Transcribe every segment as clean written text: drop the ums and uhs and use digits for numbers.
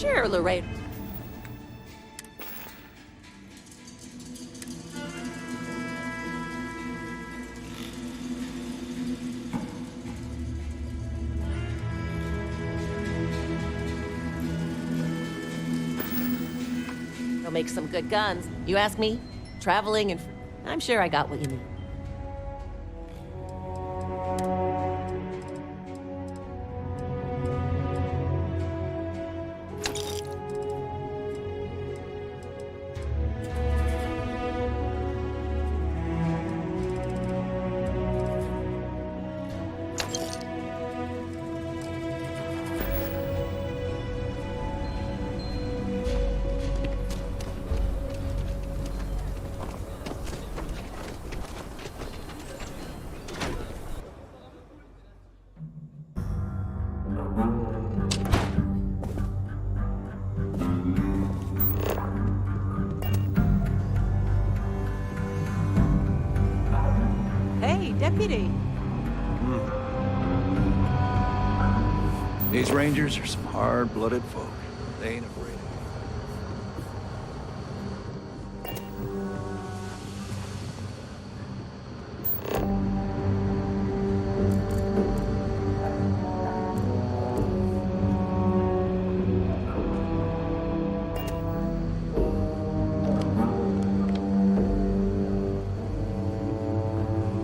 Sure, Lorraine. They'll make some good guns. You ask me? Traveling and... I'm sure I got what you need. Deputy. These Rangers are some hard-blooded folk. They ain't afraid.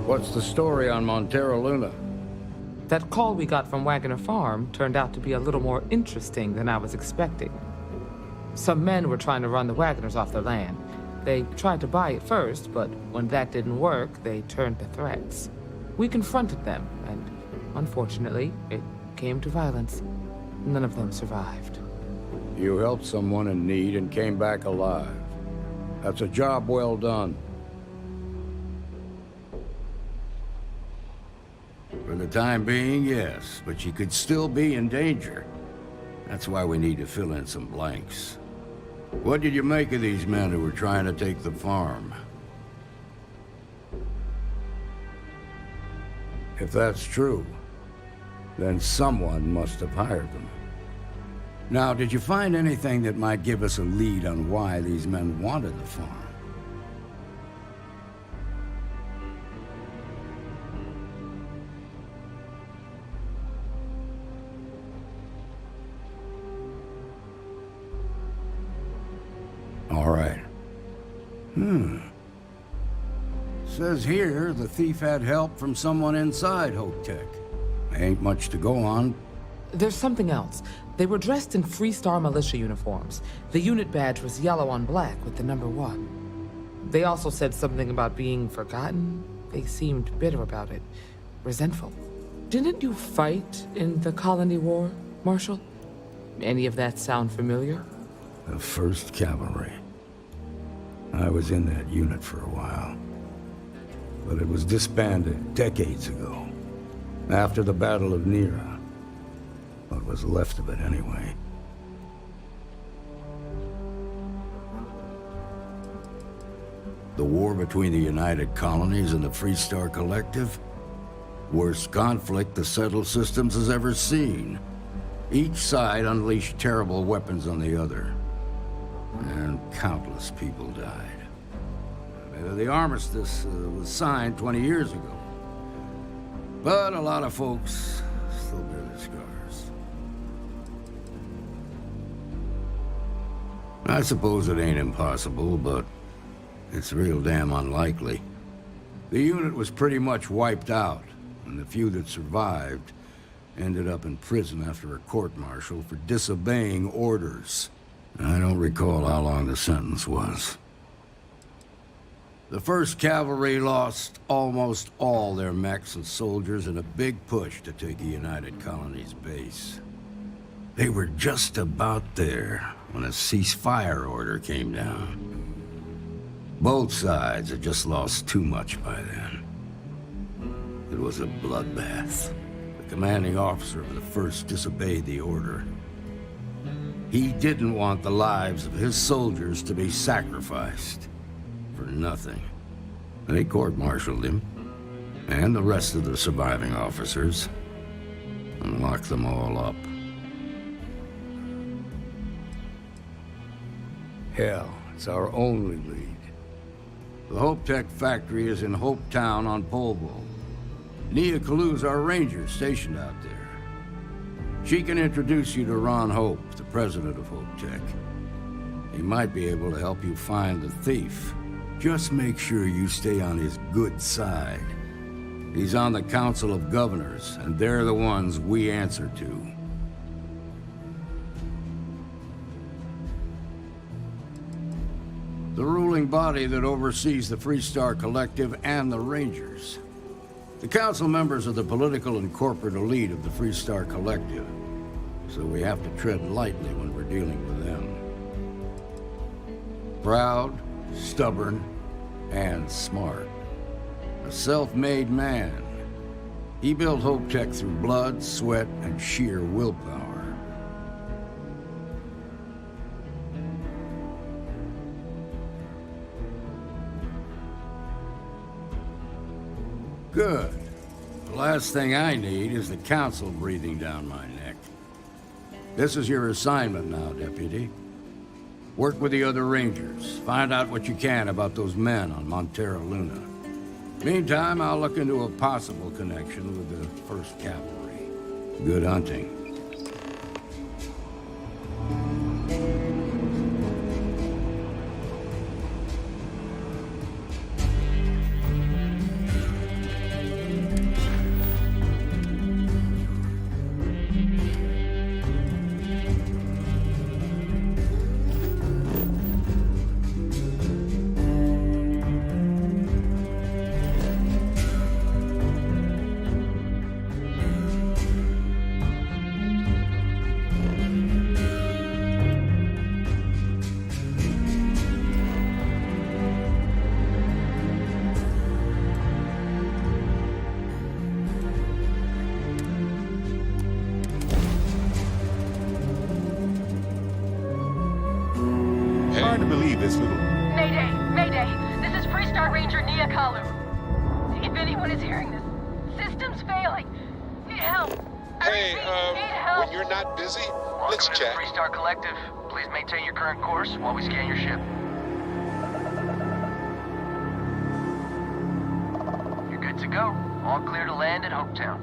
What's the story on Montero Luna? That call we got from Wagoner Farm turned out to be a little more interesting than I was expecting. Some men were trying to run the Wagoners off their land. They tried to buy it first, but when that didn't work, they turned to threats. We confronted them, and unfortunately, it came to violence. None of them survived. You helped someone in need and came back alive. That's a job well done. For the time being, yes, but you could still be in danger. That's why we need to fill in some blanks. What did you make of these men who were trying to take the farm? If that's true, then someone must have hired them. Now, did you find anything that might give us a lead on why these men wanted the farm? All right. Says here the thief had help from someone inside Hotek. Ain't much to go on. There's something else. They were dressed in Freestar militia uniforms. The unit badge was yellow on black with the number 1. They also said something about being forgotten. They seemed bitter about it. Resentful. Didn't you fight in the Colony War, Marshal? Any of that sound familiar? The 1st Cavalry. I was in that unit for a while. But it was disbanded decades ago. After the Battle of Nera. What was left of it, anyway. The war between the United Colonies and the Freestar Collective? Worst conflict the settled systems has ever seen. Each side unleashed terrible weapons on the other. And countless people died. The armistice was signed 20 years ago. But a lot of folks still bear their scars. I suppose it ain't impossible, but it's real damn unlikely. The unit was pretty much wiped out, and the few that survived ended up in prison after a court-martial for disobeying orders. I don't recall how long the sentence was. The 1st Cavalry lost almost all their mechs and soldiers in a big push to take the United Colonies base. They were just about there when a ceasefire order came down. Both sides had just lost too much by then. It was a bloodbath. The commanding officer of the 1st disobeyed the order. He didn't want the lives of his soldiers to be sacrificed for nothing. They court-martialed him, and the rest of the surviving officers, and locked them all up. Hell, it's our only lead. The Hope Tech factory is in Hope Town on Polvo. Nia Kalu's our ranger stationed out there. She can introduce you to Ron Hope, the president of Hope Tech. He might be able to help you find the thief. Just make sure you stay on his good side. He's on the Council of Governors, and they're the ones we answer to. The ruling body that oversees the Freestar Collective and the Rangers. The council members are the political and corporate elite of the Freestar Collective, so we have to tread lightly when we're dealing with them. Proud, stubborn, and smart. A self-made man. He built Hope Tech through blood, sweat, and sheer willpower. Good. The last thing I need is the council breathing down my neck. This is your assignment now, Deputy. Work with the other Rangers. Find out what you can about those men on Montera Luna. Meantime, I'll look into a possible connection with the 1st Cavalry. Good hunting. Hard to believe this little... Mayday! Mayday! This is Freestar Ranger Nia Kalu. If anyone is hearing this, system's failing. Need help. Hey, Need help. when you're not busy, let's Welcome to chat. the Freestar Collective. Please maintain your current course while we scan your ship. You're good to go. All clear to land at Hopetown.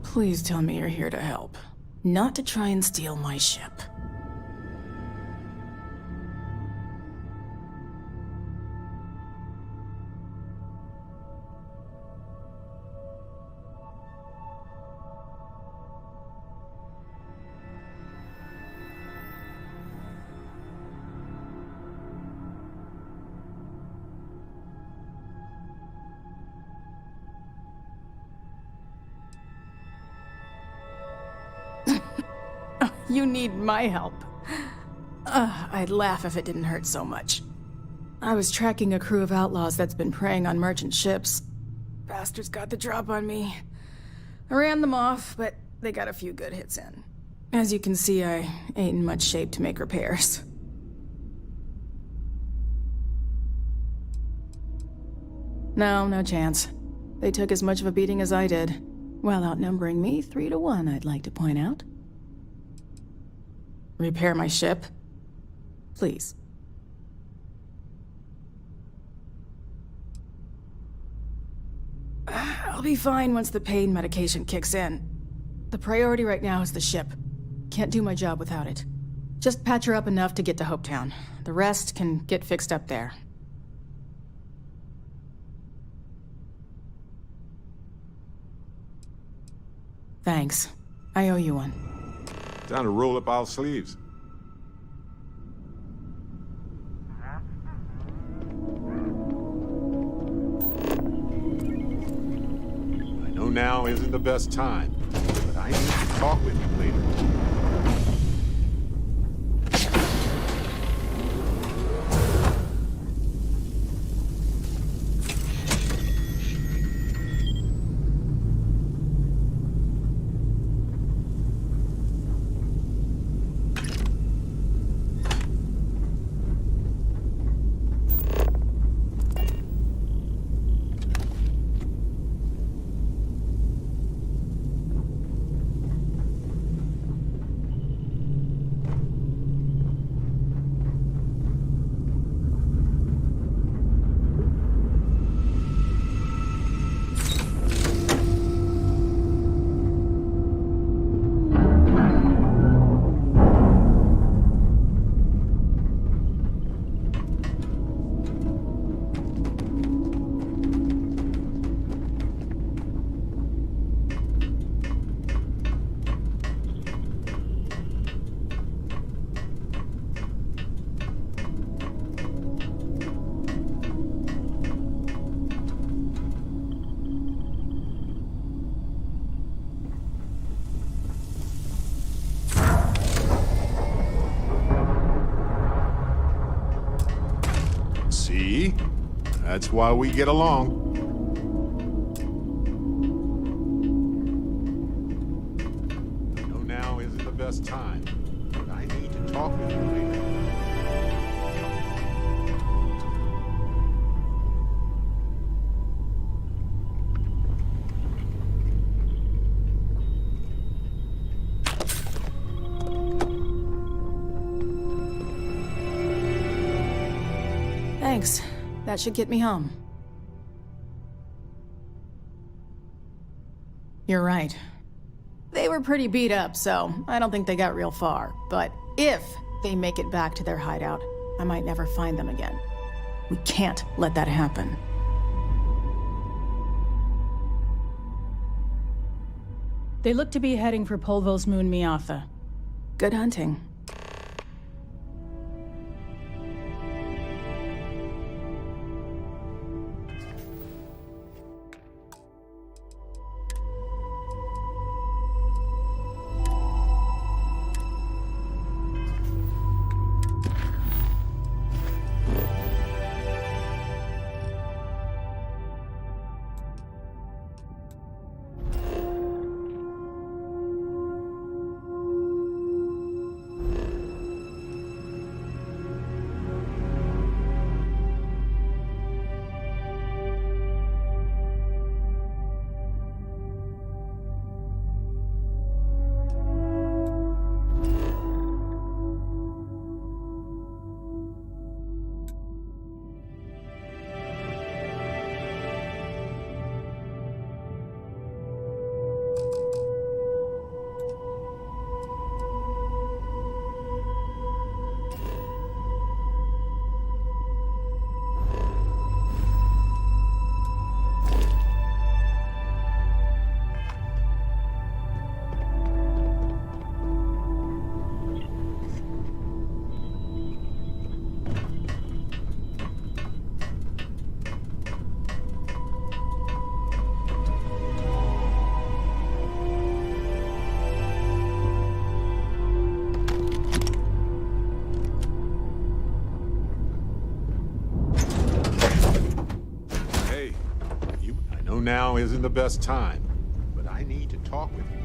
Please tell me you're here to help, not to try and steal my ship. You need my help. I'd laugh if it didn't hurt so much. I was tracking a crew of outlaws that's been preying on merchant ships. Bastards got the drop on me. I ran them off, but they got a few good hits in. As you can see, I ain't in much shape to make repairs. No chance. They took as much of a beating as I did, while outnumbering me 3 to 1, I'd like to point out. Repair my ship? Please. I'll be fine once the pain medication kicks in. The priority right now is the ship. Can't do my job without it. Just patch her up enough to get to Hopetown. The rest can get fixed up there. Thanks. I owe you one. Time to roll up our sleeves. I know now isn't the best time, but I need to talk with you later. See? That's why we get along. I know now isn't the best time, but I need to talk with you later. Thanks. That should get me home. You're right. They were pretty beat up, so I don't think they got real far. But if they make it back to their hideout, I might never find them again. We can't let that happen. They look to be heading for Polvo's moon Miatha. Good hunting. now isn't the best time, but I need to talk with you.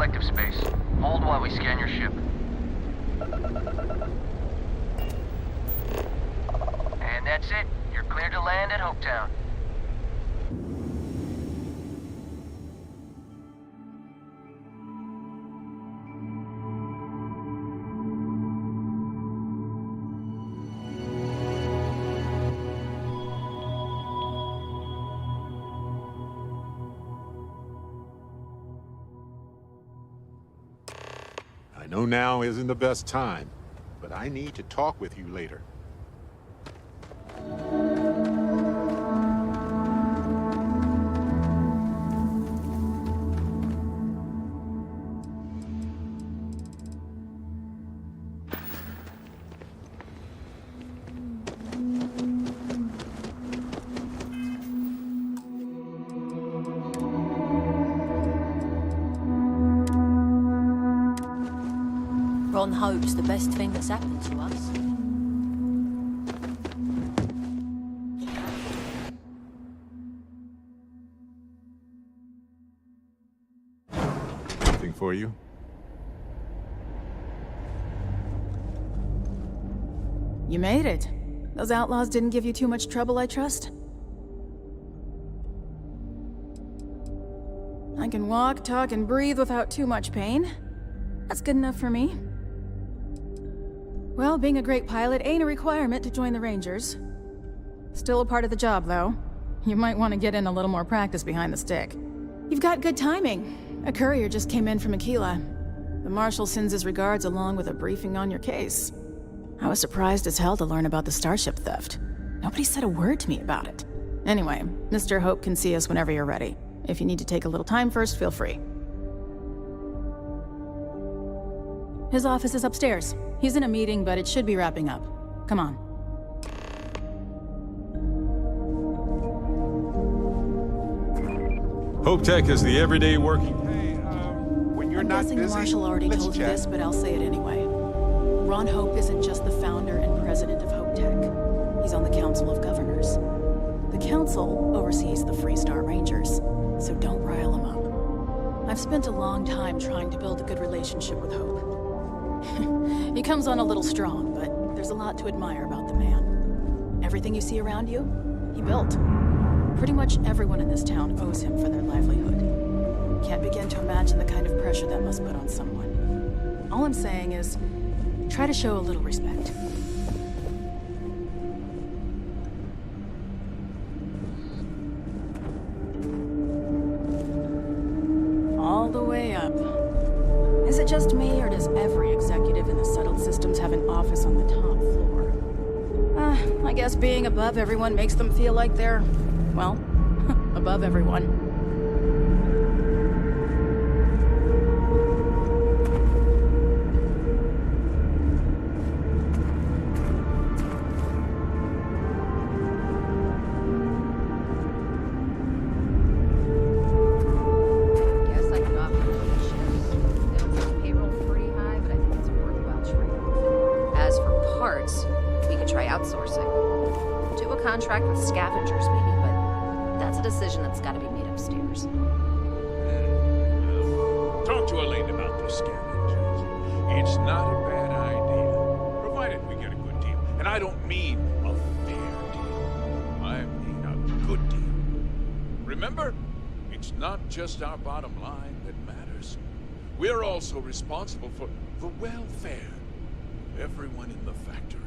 collective space. Hold while we scan your ship. And that's it. You're clear to land at Hopetown. I know now isn't the best time, but I need to talk with you later. Ron Hope's the best thing that's happened to us. Anything for you? You made it. Those outlaws didn't give you too much trouble, I trust? I can walk, talk, and breathe without too much pain. That's good enough for me. Well, being a great pilot ain't a requirement to join the Rangers. Still a part of the job, though. You might want to get in a little more practice behind the stick. You've got good timing. A courier just came in from Aquila. The Marshal sends his regards along with a briefing on your case. I was surprised as hell to learn about the starship theft. Nobody said a word to me about it. Anyway, Mr. Hope can see us whenever you're ready. If you need to take a little time first, feel free. His office is upstairs. He's in a meeting, but it should be wrapping up. Come on. Hope Tech is the everyday working. Hey, when you're I'm not guessing busy, the Marshal already let's told you chat. this, but I'll say it anyway. Ron Hope isn't just the founder and president of Hope Tech. He's on the Council of Governors. The Council oversees the Freestar Rangers, so don't rile him up. I've spent a long time trying to build a good relationship with Hope. He comes on a little strong, but there's a lot to admire about the man. Everything you see around you, he built. Pretty much everyone in this town owes him for their livelihood. Can't begin to imagine the kind of pressure that must put on someone. All I'm saying is, try to show a little respect. All the way up. Is it just me, or does every executive in the settled systems have an office on the top floor? I guess being above everyone makes them feel like they're, well, above everyone. Contract with scavengers, maybe, but that's a decision that's got to be made upstairs. Talk to Elaine about the scavengers. It's not a bad idea, provided we get a good deal. And I don't mean a fair deal. I mean a good deal. Remember, it's not just our bottom line that matters. We're also responsible for the welfare of everyone in the factory.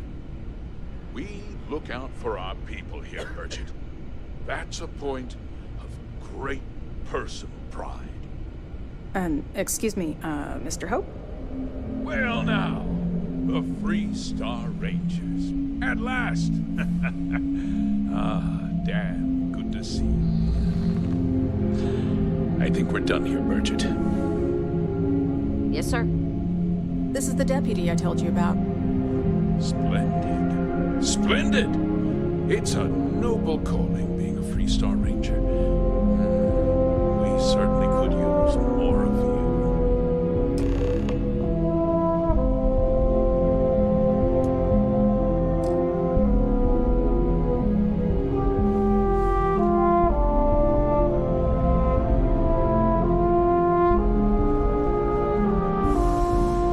We look out for our people here, Merchant. That's a point of great personal pride. Excuse me, Mr. Hope? Well now, the Freestar Rangers. At last! Ah, damn, good to see you. I think we're done here, Merchant. Yes, sir. This is the deputy I told you about. Splendid. Splendid! It's a noble calling being a Freestar Ranger. We certainly could use more of you.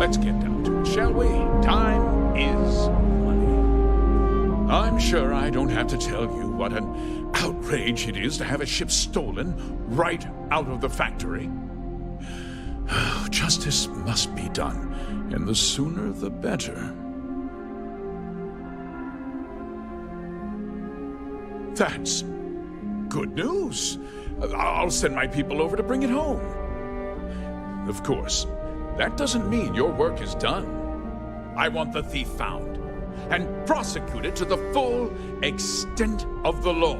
let's get down to it, shall we? Time is money. I'm sure I don't have to tell you what an outrage it is to have a ship stolen right out of the factory. Justice must be done, and the sooner the better. That's good news. I'll send my people over to bring it home. Of course, that doesn't mean your work is done. I want the thief found and prosecuted to the full extent of the law.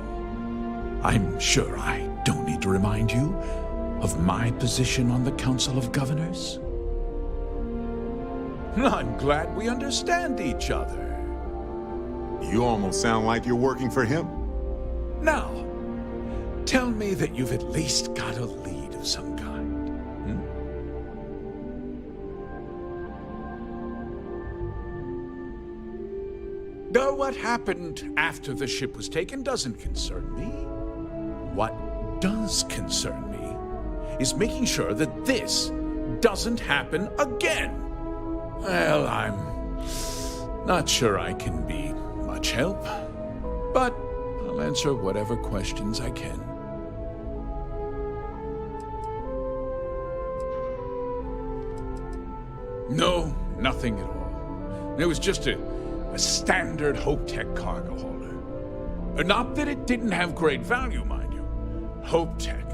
I'm sure I don't need to remind you of my position on the Council of Governors. I'm glad we understand each other. You almost sound like you're working for him. Now, tell me that you've at least got a lead of some kind. Now, what happened after the ship was taken doesn't concern me. What does concern me is making sure that this doesn't happen again. Well, I'm not sure I can be much help, but I'll answer whatever questions I can. No, nothing at all. It was just a standard Hope Tech cargo hauler. Not that it didn't have great value, mind you. Hope Tech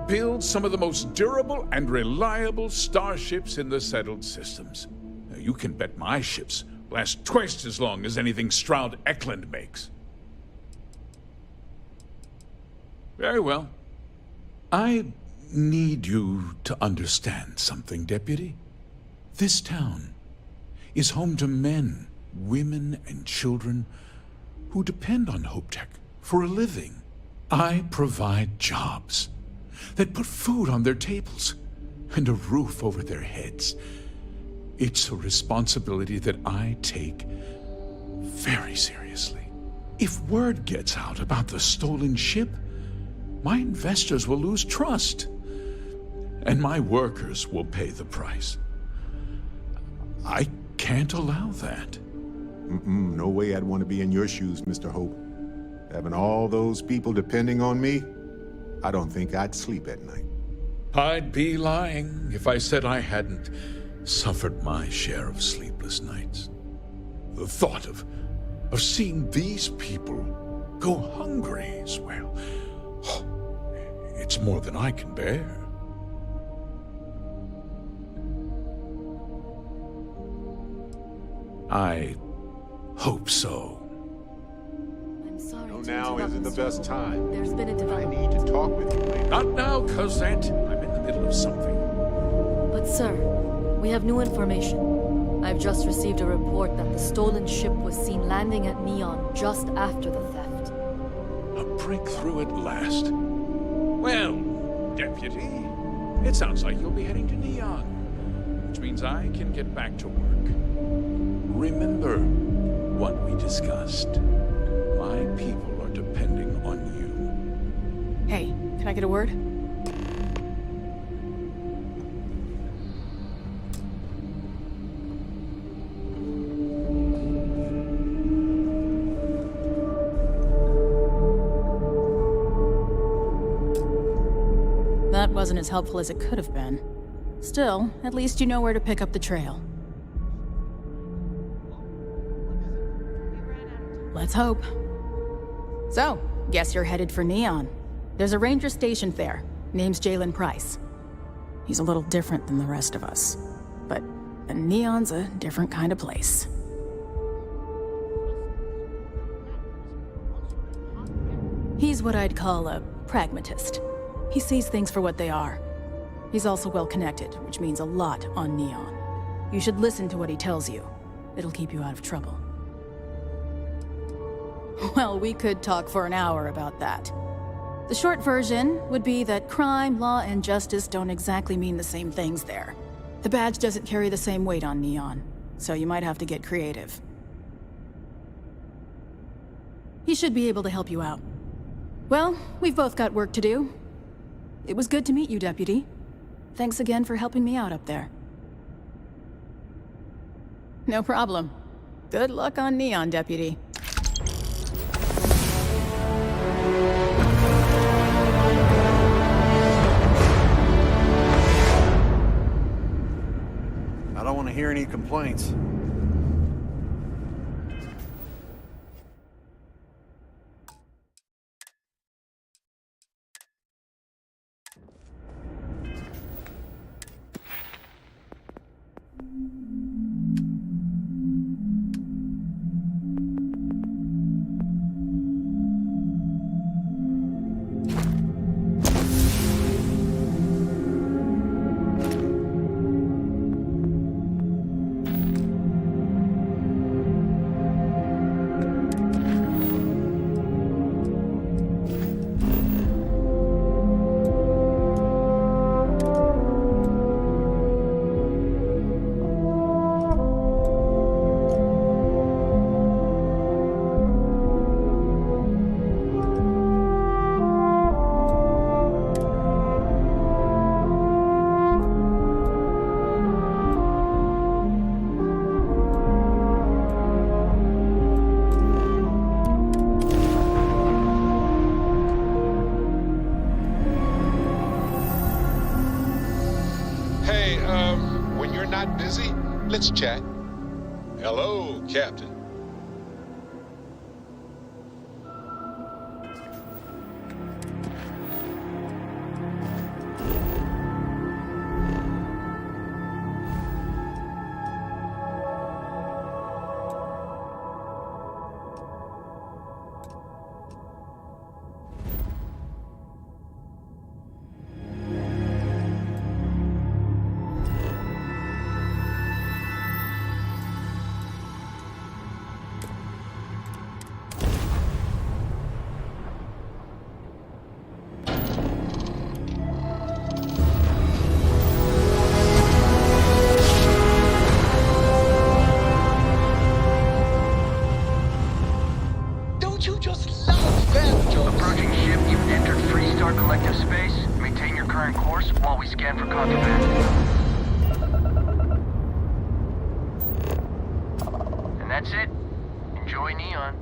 builds some of the most durable and reliable starships in the settled systems. Now, you can bet my ships last twice as long as anything Stroud Eklund makes. Very well. I need you to understand something, Deputy. This town is home to men, women, and children who depend on Hope Tech for a living. I provide jobs that put food on their tables and a roof over their heads. It's a responsibility that I take very seriously. If word gets out about the stolen ship, my investors will lose trust, and my workers will pay the price. I can't allow that. No way I'd want to be in your shoes, Mr. Hope. Having all those people depending on me, I don't think I'd sleep at night. I'd be lying if I said I hadn't suffered my share of sleepless nights. The thought of seeing these people go hungry as well, it's more than I can bear. I hope so. I'm sorry. No, now isn't the best time. There's been a I development. need to talk with you later. Not now, Cosette. I'm in the middle of something. But sir, we have new information. I've just received a report that the stolen ship was seen landing at Neon just after the theft. A breakthrough at last. Well, Deputy, it sounds like you'll be heading to Neon, which means I can get back to work. Remember what we discussed. My people are depending on you. Hey, can I get a word? That wasn't as helpful as it could have been. Still, at least you know where to pick up the trail. Let's hope. So, guess you're headed for Neon. There's a ranger stationed there. Name's Jalen Price. He's a little different than the rest of us. But Neon's a different kind of place. He's what I'd call a pragmatist. He sees things for what they are. He's also well connected, which means a lot on Neon. You should listen to what he tells you. It'll keep you out of trouble. Well, we could talk for an hour about that. The short version would be that crime, law, and justice don't exactly mean the same things there. The badge doesn't carry the same weight on Neon, so you might have to get creative. He should be able to help you out. Well, we've both got work to do. It was good to meet you, Deputy. Thanks again for helping me out up there. No problem. Good luck on Neon, Deputy. I don't want to hear any complaints. When you're not busy, let's chat. Hello, Captain. Approaching ship, you've entered Freestar Collective space. Maintain your current course while we scan for contraband. And that's it. Enjoy Neon.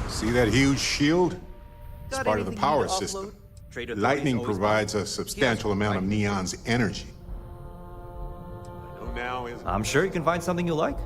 See that huge shield? It's part of the power system. Lightning provides a substantial amount of Neon's energy. I'm sure you can find something you like.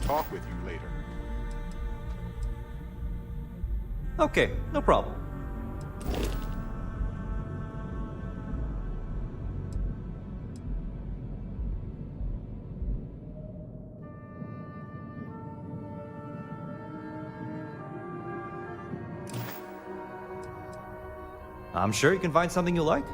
talk with you later. Okay, no problem. I'm sure you can find something you like.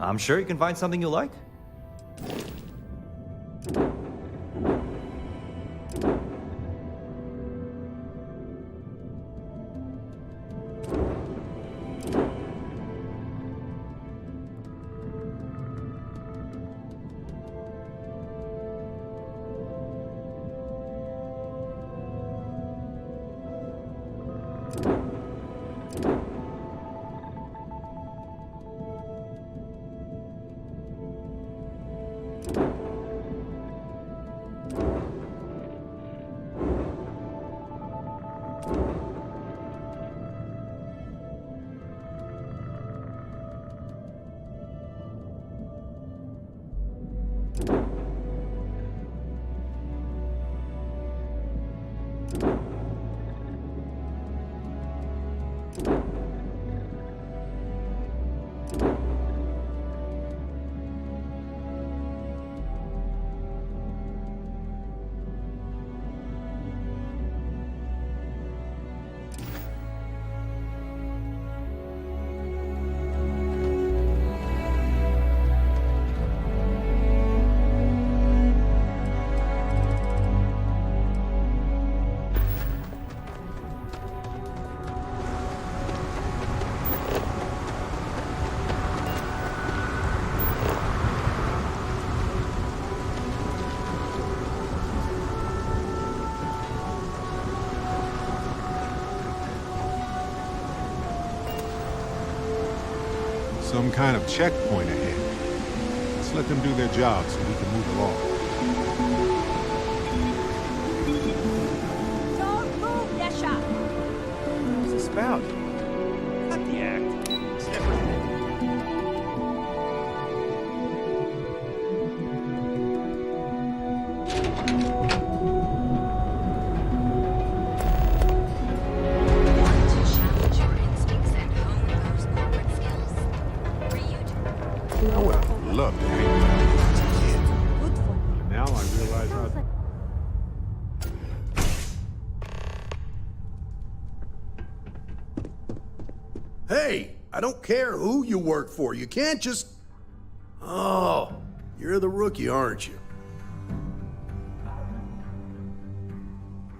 I'm sure you can find something you like. Some kind of checkpoint ahead. Let's let them do their job so we can move along. Don't move, Yesha! What's this about? Cut the act. It's everything. Love to hang around as a kid. But now I realize how... Hey, I don't care who you work for. You can't just... Oh, you're the rookie, aren't you?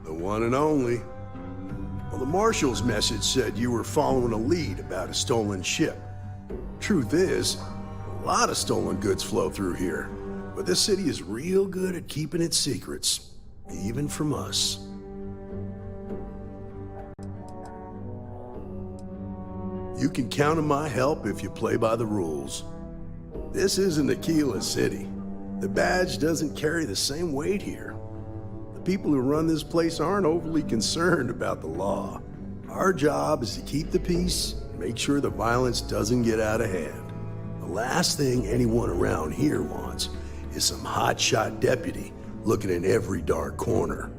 The one and only. Well, the marshal's message said you were following a lead about a stolen ship. Truth is, a lot of stolen goods flow through here, but this city is real good at keeping its secrets, even from us. You can count on my help if you play by the rules. This isn't Aquila City. The badge doesn't carry the same weight here. The people who run this place aren't overly concerned about the law. Our job is to keep the peace and make sure the violence doesn't get out of hand. The last thing anyone around here wants is some hotshot deputy looking in every dark corner.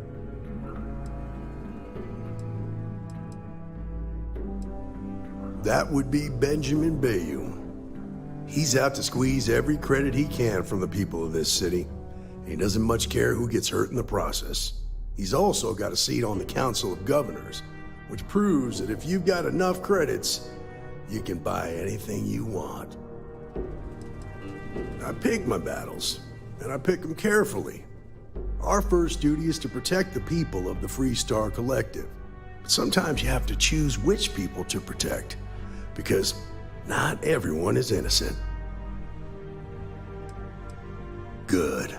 That would be Benjamin Bayou. He's out to squeeze every credit he can from the people of this city. He doesn't much care who gets hurt in the process. He's also got a seat on the Council of Governors, which proves that if you've got enough credits, you can buy anything you want. I pick my battles, and I pick them carefully. Our first duty is to protect the people of the Freestar Collective. But sometimes you have to choose which people to protect, because not everyone is innocent. Good.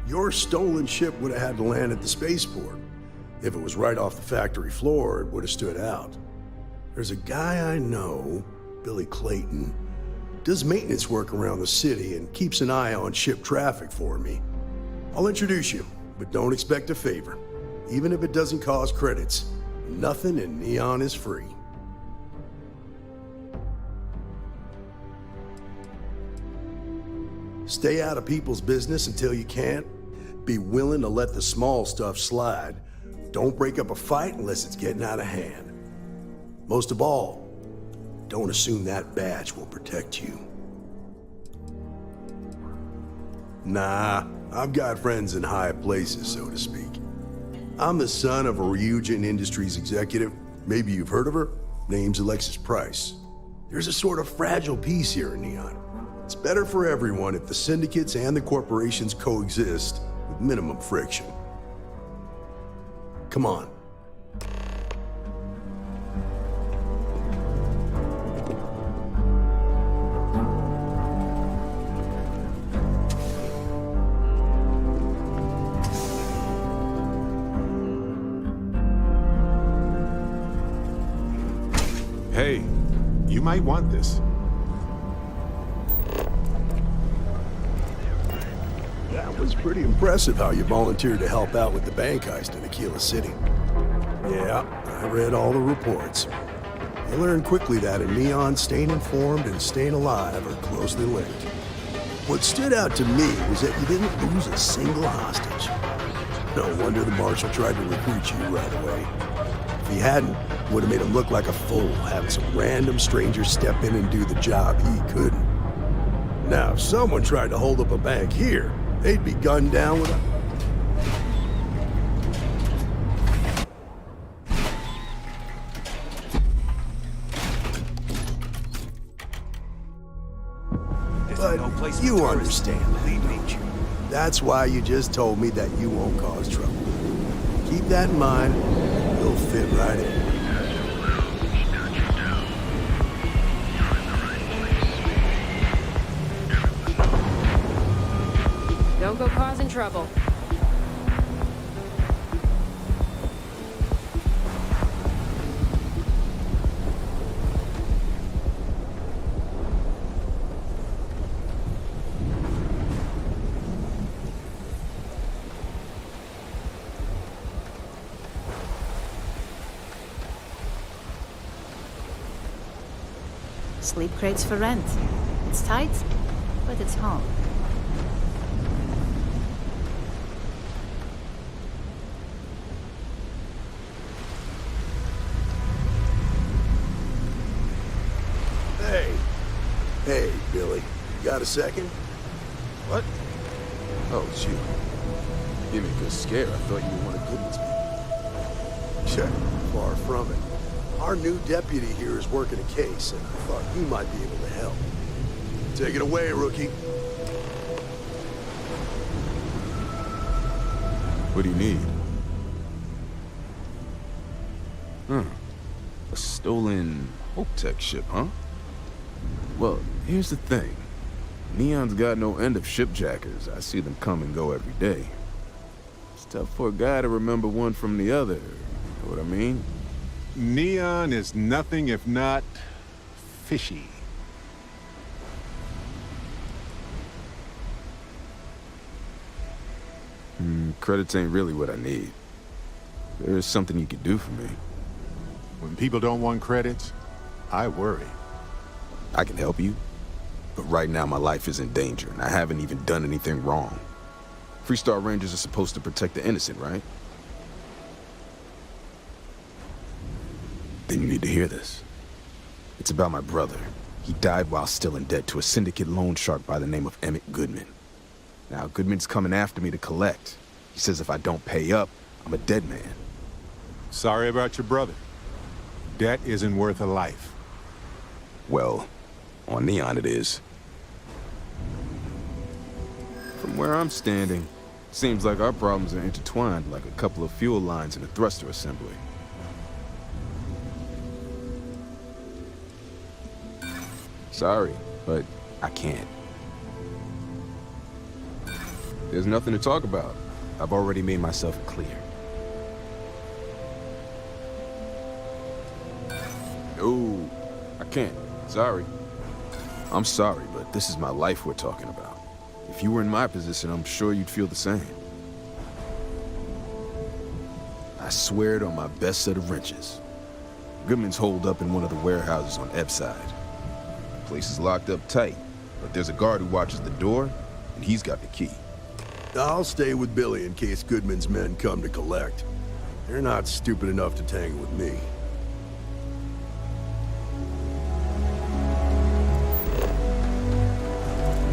Your stolen ship would have had to land at the spaceport. If it was right off the factory floor, it would have stood out. There's a guy I know, Billy Clayton, does maintenance work around the city and keeps an eye on ship traffic for me. I'll introduce you, but don't expect a favor. Even if it doesn't cause credits, nothing in Neon is free. Stay out of people's business until you can't. Be willing to let the small stuff slide. Don't break up a fight unless it's getting out of hand. Most of all, don't assume that badge will protect you. Nah, I've got friends in high places, so to speak. I'm the son of a Ryujin Industries executive. Maybe you've heard of her. Name's Alexis Price. There's a sort of fragile peace here in Neon. It's better for everyone if the syndicates and the corporations coexist with minimum friction. Come on. Hey, you might want this. That was pretty impressive how you volunteered to help out with the bank heist in Aquila City. Yeah, I read all the reports. I learned quickly that in Neon, staying informed and staying alive are closely linked. What stood out to me was that you didn't lose a single hostage. No wonder the marshal tried to recruit you right away. If he hadn't, it would have made him look like a fool, having some random stranger step in and do the job he couldn't. Now, if someone tried to hold up a bank here, they'd be gunned down with a... But you understand that, don't you? That's why you just told me that you won't cause trouble. Keep that in mind, you'll fit right in. Don't go causing trouble. Sleep crates for rent. It's tight, but it's home. Hey, Billy, got a second? What? Oh, it's you. Give me a good scare. I thought you were one of Goodman's people. Sure, far from it. Our new deputy here is working a case, and I thought you might be able to help. Take it away, rookie. What do you need? A stolen Hope Tech ship, huh? Well, here's the thing. Neon's got no end of shipjackers. I see them come and go every day. It's tough for a guy to remember one from the other. You know what I mean? Neon is nothing if not fishy. Credits ain't really what I need. There is something you could do for me. When people don't want credits, I worry. I can help you, but right now my life is in danger, and I haven't even done anything wrong. Freestar Rangers are supposed to protect the innocent, right? Then you need to hear this. It's about my brother. He died while still in debt to a syndicate loan shark by the name of Emil Goodman. Now, Goodman's coming after me to collect. He says if I don't pay up, I'm a dead man. Sorry about your brother. Debt isn't worth a life. Well, on Neon it is. From where I'm standing, seems like our problems are intertwined like a couple of fuel lines in a thruster assembly. Sorry, but I can't. There's nothing to talk about. I've already made myself clear. No, I can't. Sorry. I'm sorry, but this is my life we're talking about. If you were in my position, I'm sure you'd feel the same. I swear it on my best set of wrenches. Goodman's holed up in one of the warehouses on Ebbside. The place is locked up tight, but there's a guard who watches the door, and he's got the key. I'll stay with Billy in case Goodman's men come to collect. They're not stupid enough to tangle with me.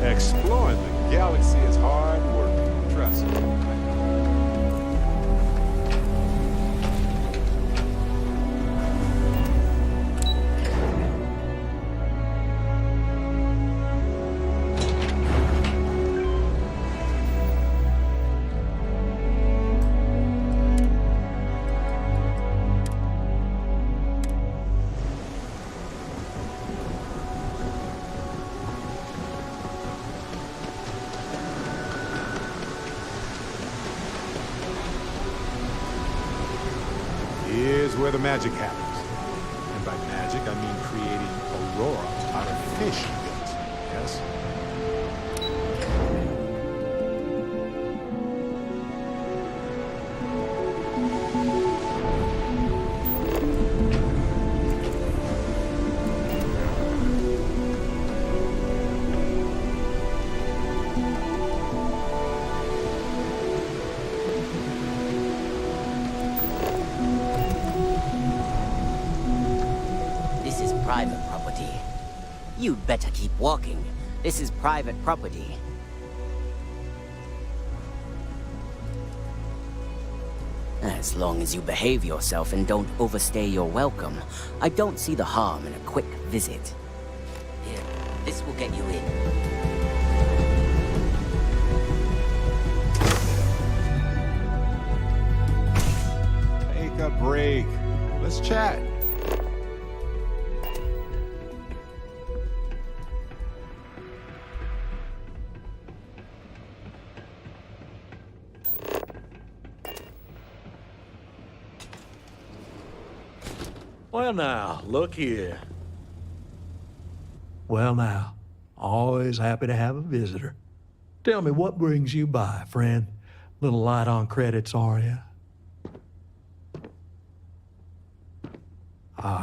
Exploring the galaxy is hard work, trust me. Here's where the magic happens. And by magic, I mean creating aurora out of fish guts, yes? Private property. You'd better keep walking. This is private property. As long as you behave yourself and don't overstay your welcome, I don't see the harm in a quick visit. Here, this will get you in. Take a break. Let's chat. Well now, look here. Well now, always happy to have a visitor. Tell me, what brings you by, friend? Little light on credits, are you?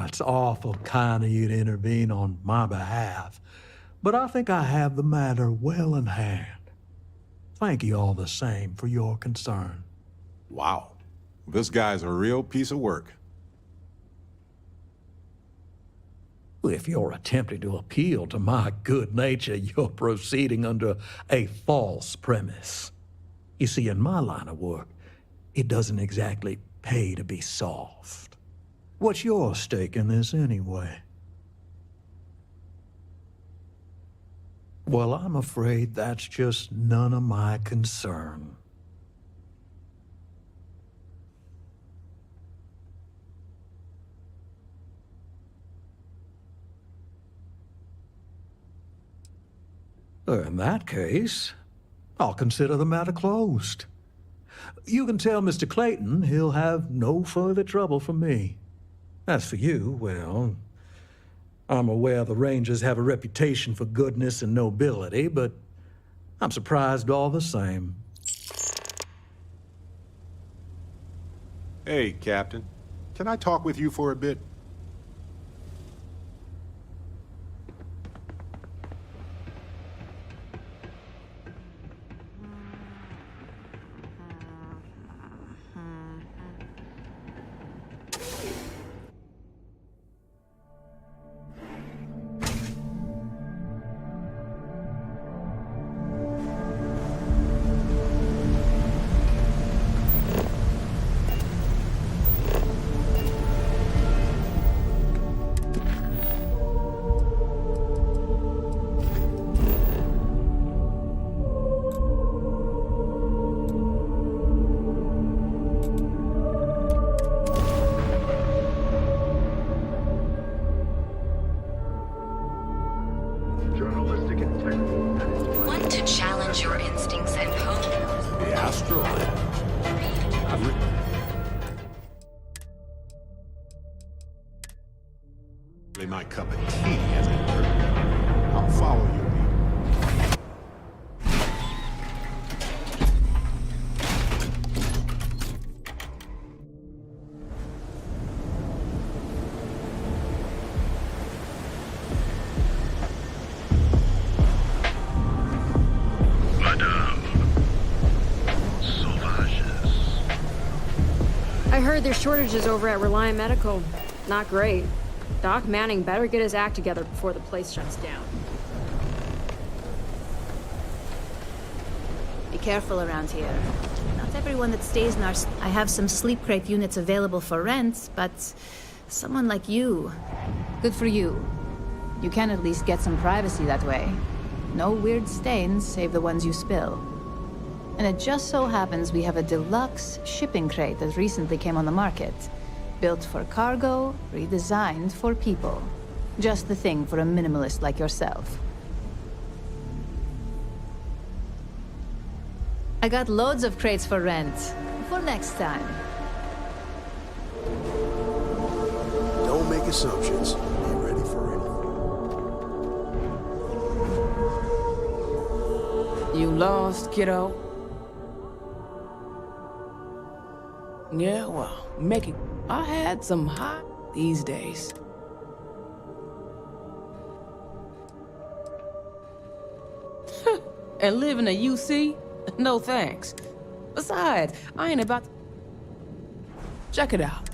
It's awful kind of you to intervene on my behalf, but I think I have the matter well in hand. Thank you all the same for your concern. Wow. This guy's a real piece of work. If you're attempting to appeal to my good nature, you're proceeding under a false premise. You see, in my line of work, it doesn't exactly pay to be soft. What's your stake in this anyway? Well, I'm afraid that's just none of my concern. In that case, I'll consider the matter closed. You can tell Mr. Clayton he'll have no further trouble from me. As for you, well, I'm aware the Rangers have a reputation for goodness and nobility, but I'm surprised all the same. Hey, Captain. Can I talk with you for a bit? Really my cup of tea, as it were. I'll follow you. I heard there's shortages over at Reliant Medical. Not great. Doc Manning better get his act together before the place shuts down. Be careful around here. Not everyone that stays in our... I have some sleep crate units available for rent, but someone like you... Good for you. You can at least get some privacy that way. No weird stains, save the ones you spill. And it just so happens we have a deluxe shipping crate that recently came on the market. Built for cargo, redesigned for people. Just the thing for a minimalist like yourself. I got loads of crates for rent. For next time. Don't make assumptions. Be ready for anything. You lost, kiddo? Yeah, well, make it. I had some hot these days. And live in a UC? No thanks. Besides, I ain't about to... Check it out.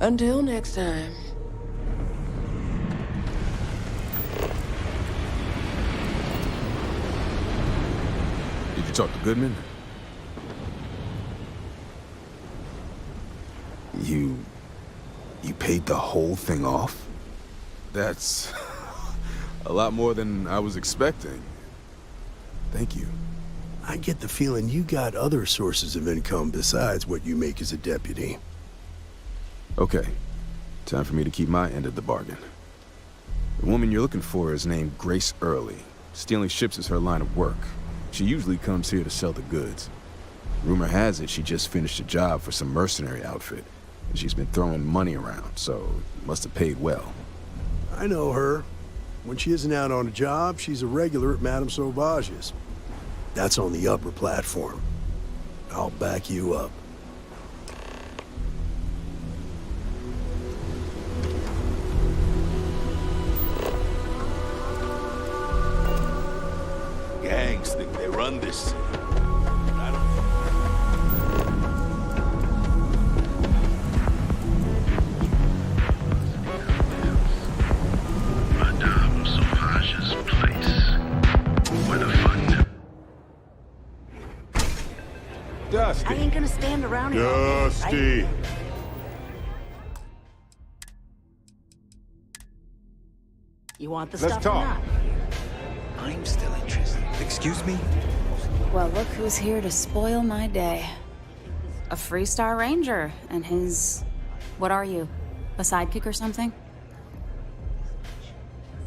Until next time. Did you talk to Goodman? You paid the whole thing off? That's a lot more than I was expecting. Thank you. I get the feeling you got other sources of income besides what you make as a deputy. Okay, time for me to keep my end of the bargain. The woman you're looking for is named Grace Early. Stealing ships is her line of work. She usually comes here to sell the goods. Rumor has it she just finished a job for some mercenary outfit, and she's been throwing money around, so must have paid well. I know her. When she isn't out on a job, she's a regular at Madame Sauvage's. That's on the upper platform. I'll back you up. Gangs think they run this city. Madame Sauvage's place. Where the fun. Dusty. I ain't gonna stand around here all day, Dusty. right? You want the Let's stuff talk. or not? I'm still interested. Excuse me? Well, look who's here to spoil my day. A Freestar Ranger and his... What are you? A sidekick or something?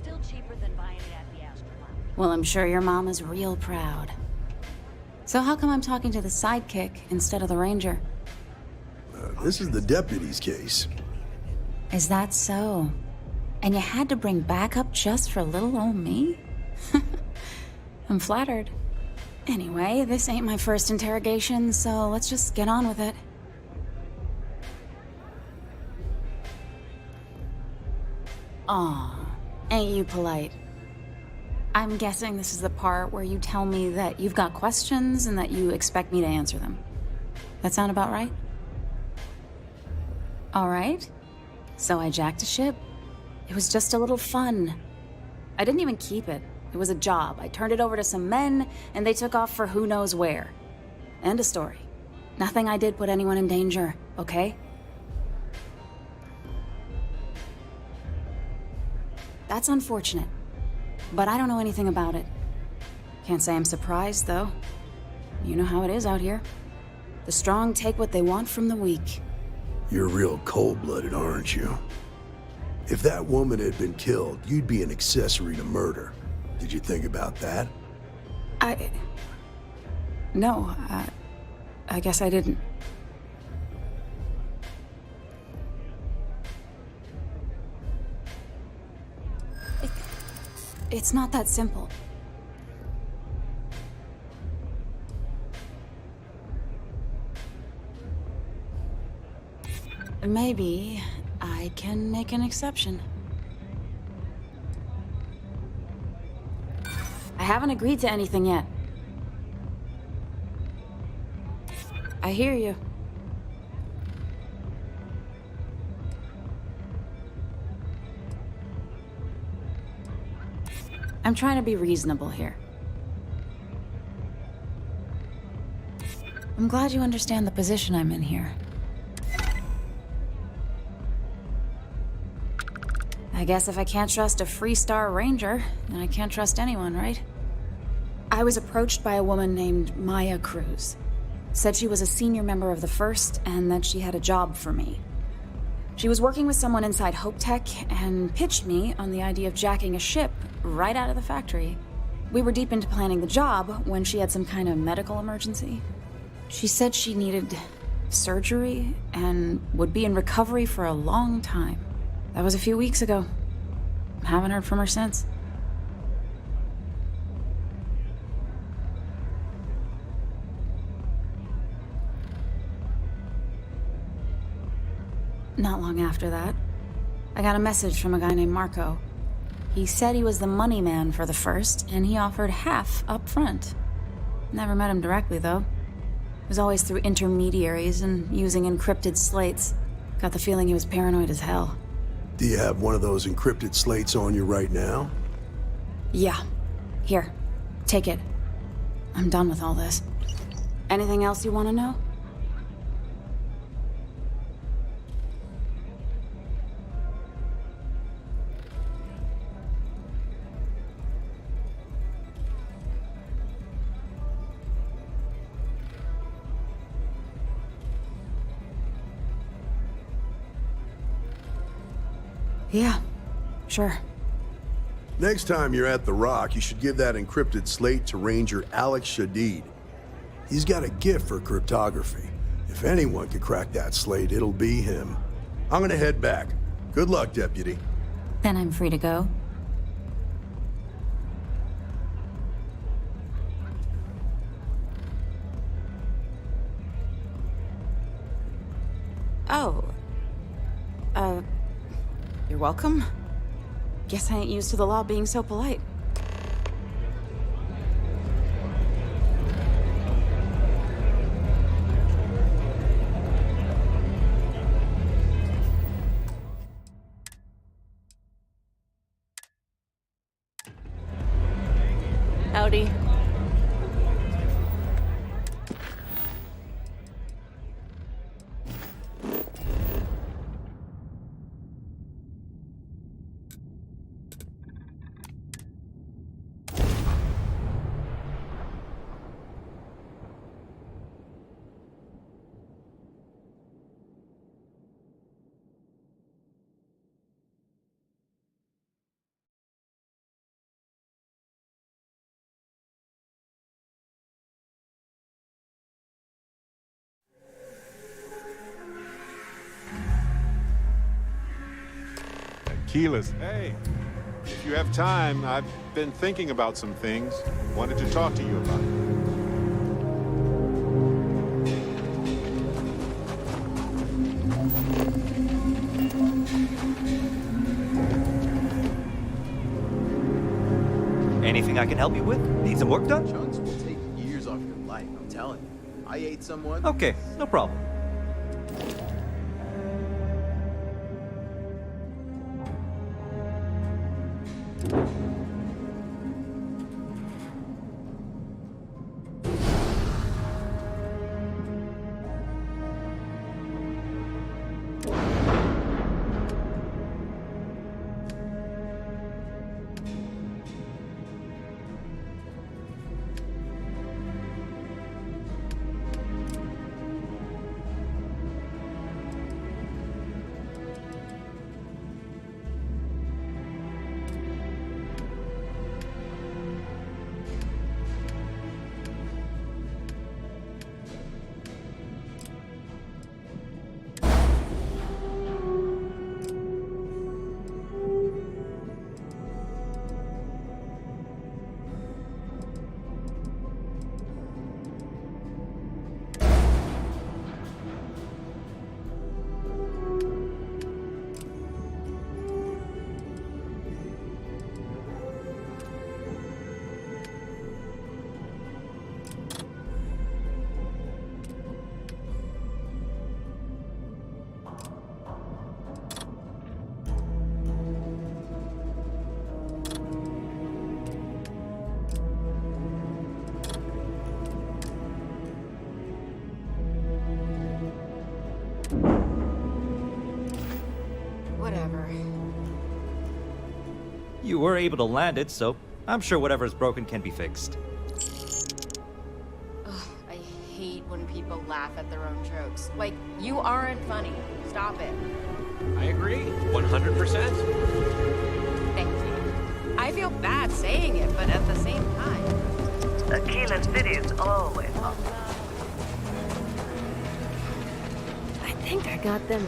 Still cheaper than buying it at the Astronaut. Well, I'm sure your mom is real proud. So how come I'm talking to the sidekick instead of the Ranger? This is the deputy's case. Is that so? And you had to bring backup just for little old me? I'm flattered. Anyway, this ain't my first interrogation, so let's just get on with it. Aw, ain't you polite? I'm guessing this is the part where you tell me that you've got questions and that you expect me to answer them. That sound about right? All right. So I jacked a ship. It was just a little fun. I didn't even keep it. It was a job. I turned it over to some men, and they took off for who knows where. End of story. Nothing I did put anyone in danger, okay? That's unfortunate, but I don't know anything about it. Can't say I'm surprised, though. You know how it is out here. The strong take what they want from the weak. You're real cold-blooded, aren't you? If that woman had been killed, you'd be an accessory to murder. Did you think about that? No, I guess I didn't. It's not that simple. Maybe I can make an exception. I haven't agreed to anything yet. I hear you. I'm trying to be reasonable here. I'm glad you understand the position I'm in here. I guess if I can't trust a Freestar Ranger, then I can't trust anyone, right? I was approached by a woman named Maya Cruz. Said she was a senior member of the First and that she had a job for me. She was working with someone inside Hope Tech and pitched me on the idea of jacking a ship right out of the factory. We were deep into planning the job when she had some kind of medical emergency. She said she needed surgery and would be in recovery for a long time. That was a few weeks ago. Haven't heard from her since. Not long after that, I got a message from a guy named Marco. He said he was the money man for the First, and he offered half up front. Never met him directly, though. It was always through intermediaries and using encrypted slates. Got the feeling he was paranoid as hell. Do you have one of those encrypted slates on you right now? Yeah. Here. Take it. I'm done with all this. Anything else you want to know? Yeah, sure. Next time you're at the Rock, you should give that encrypted slate to Ranger Alex Shadid. He's got a gift for cryptography. If anyone could crack that slate, it'll be him. I'm gonna head back. Good luck, Deputy. Then I'm free to go. Oh. You're welcome. Guess I ain't used to the law being so polite. Howdy. Keyless. Hey, if you have time, I've been thinking about some things. Wanted to talk to you about it. Anything I can help you with? Need some work done? Chunks will take years off your life, I'm telling you. I ate someone. Okay, no problem. Whatever. You were able to land it, so I'm sure whatever's broken can be fixed. Ugh, I hate when people laugh at their own jokes. Like, you aren't funny. Stop it. I agree, 100%. Thank you. I feel bad saying it, but at the same time... Aquila City is always on. I think I got them.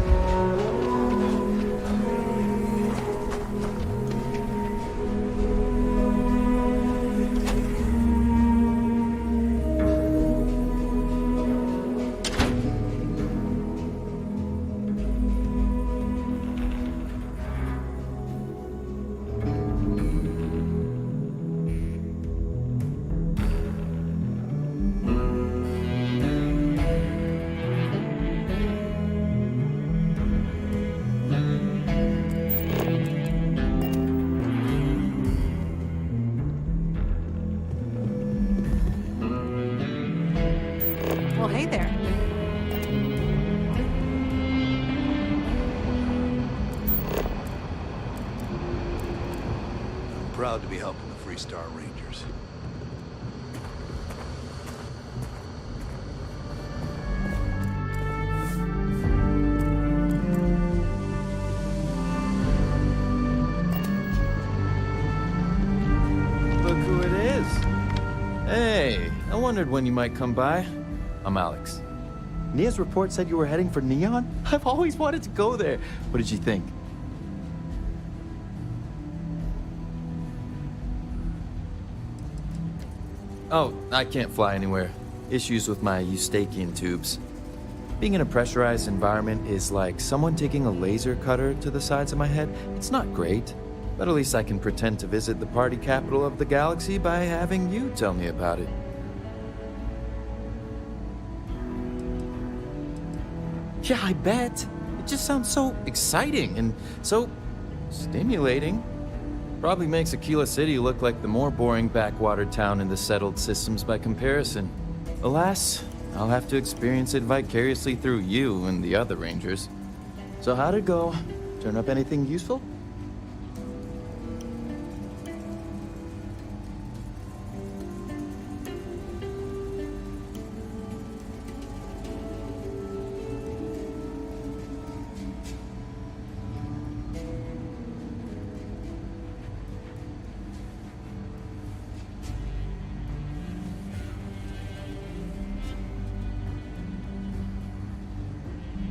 Well, hey there. I'm proud to be helping the Freestar Rangers. Look who it is. Hey, I wondered when you might come by. I'm Alex. Nia's report said you were heading for Neon? I've always wanted to go there. What did you think? Oh, I can't fly anywhere. Issues with my Eustachian tubes. Being in a pressurized environment is like someone taking a laser cutter to the sides of my head. It's not great, but at least I can pretend to visit the party capital of the galaxy by having you tell me about it. Yeah, I bet. It just sounds so exciting and so stimulating. Probably makes Aquila City look like the more boring backwater town in the settled systems by comparison. Alas, I'll have to experience it vicariously through you and the other Rangers. So how'd it go? Turn up anything useful?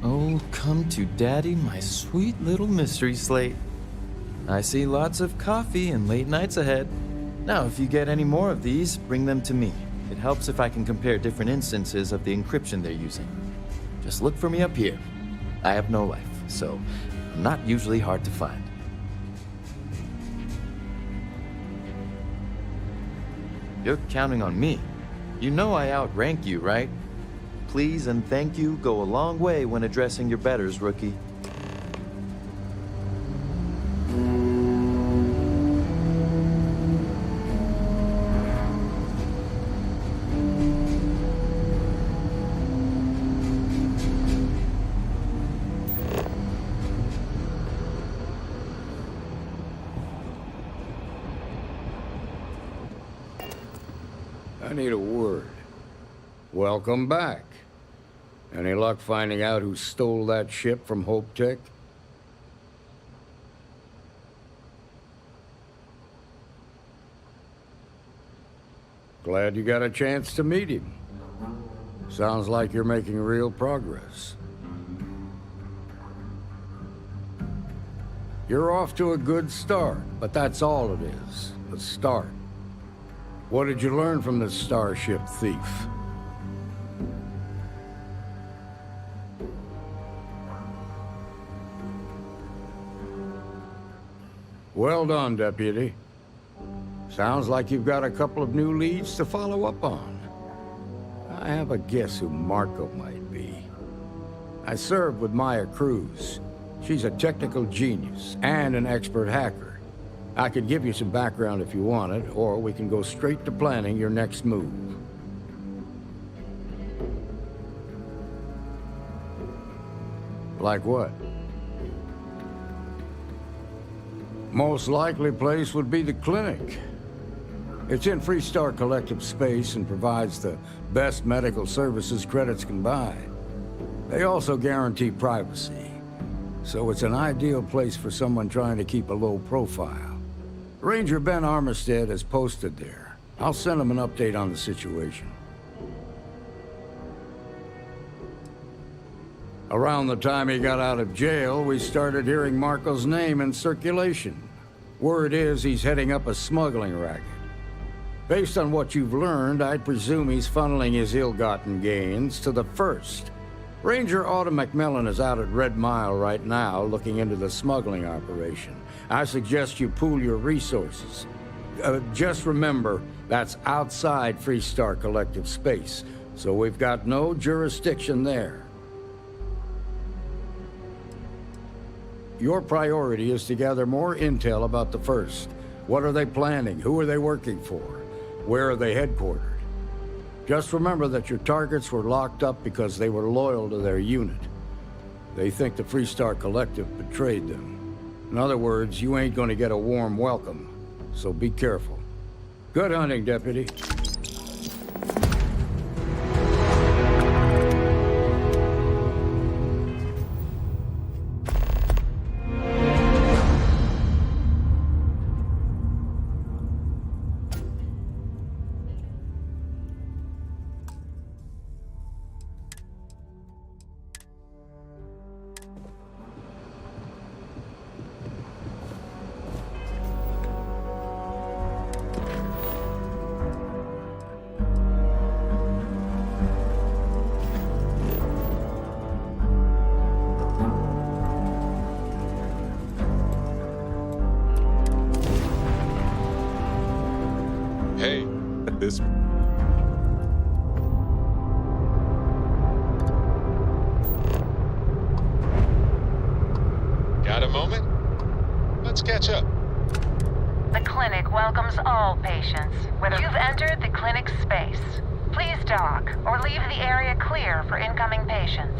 Oh, come to Daddy, my sweet little mystery slate. I see lots of coffee and late nights ahead. Now, if you get any more of these, bring them to me. It helps if I can compare different instances of the encryption they're using. Just look for me up here. I have no life, so I'm not usually hard to find. You're counting on me. You know I outrank you, right? Please and thank you go a long way when addressing your betters, rookie. I need a word. Welcome back. Any luck finding out who stole that ship from Hope Tech? Glad you got a chance to meet him. Sounds like you're making real progress. You're off to a good start, but that's all it is, a start. What did you learn from this starship thief? Well done, Deputy. Sounds like you've got a couple of new leads to follow up on. I have a guess who Marco might be. I served with Maya Cruz. She's a technical genius and an expert hacker. I could give you some background if you want it, or we can go straight to planning your next move. Like what? Most likely place would be the clinic. It's in Freestar Collective space and provides the best medical services credits can buy. They also guarantee privacy, so it's an ideal place for someone trying to keep a low profile. Ranger Ben Armistead is posted there. I'll send him an update on the situation. Around the time he got out of jail, we started hearing Marco's name in circulation. Word is he's heading up a smuggling racket. Based on what you've learned, I'd presume he's funneling his ill-gotten gains to the First. Ranger Autumn McMillan is out at Red Mile right now looking into the smuggling operation. I suggest you pool your resources. Just remember, that's outside Freestar Collective space, so we've got no jurisdiction there. Your priority is to gather more intel about the First. What are they planning? Who are they working for? Where are they headquartered? Just remember that your targets were locked up because they were loyal to their unit. They think the Freestar Collective betrayed them. In other words, you ain't gonna get a warm welcome, so be careful. Good hunting, Deputy. This got a moment? Let's catch up. The clinic welcomes all patients. Whether you've entered the clinic's space, please dock or leave the area clear for incoming patients.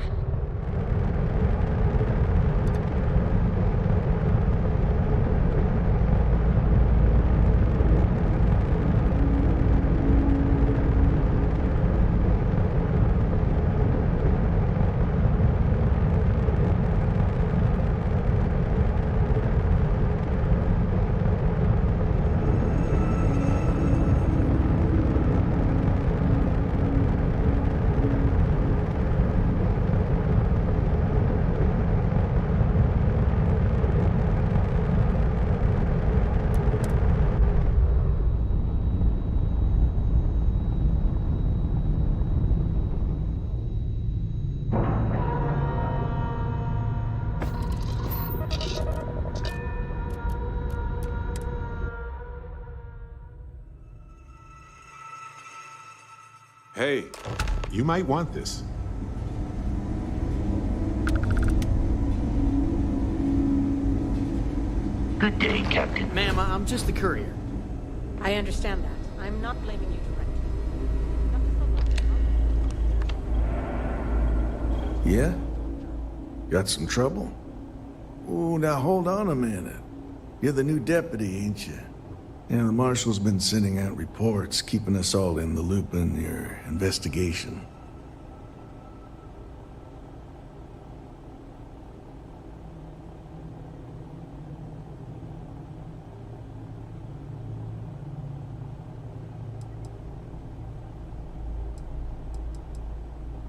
Hey, you might want this. Good day, Captain. Ma'am, I'm just the courier. I understand that. I'm not blaming you directly. Yeah? Got some trouble? Oh, now hold on a minute. You're the new deputy, ain't you? Yeah, the Marshal's been sending out reports, keeping us all in the loop in your investigation.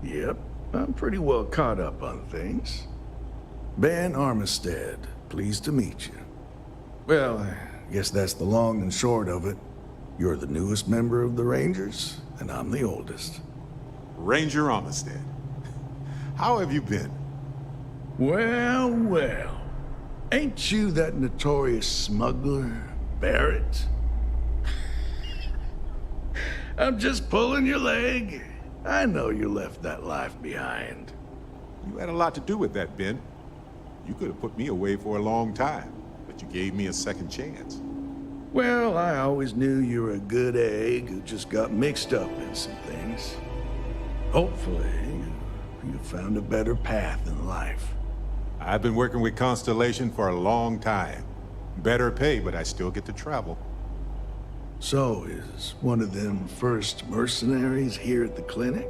Yep, I'm pretty well caught up on things. Ben Armistead, pleased to meet you. Well, I guess that's the long and short of it. You're the newest member of the Rangers, and I'm the oldest. Ranger Armistead. How have you been? Well, well. Ain't you that notorious smuggler, Barrett? I'm just pulling your leg. I know you left that life behind. You had a lot to do with that, Ben. You could have put me away for a long time, but you gave me a second chance. Well, I always knew you were a good egg who just got mixed up in some things. Hopefully, you found a better path in life. I've been working with Constellation for a long time. Better pay, but I still get to travel. So, is one of them first mercenaries here at the clinic?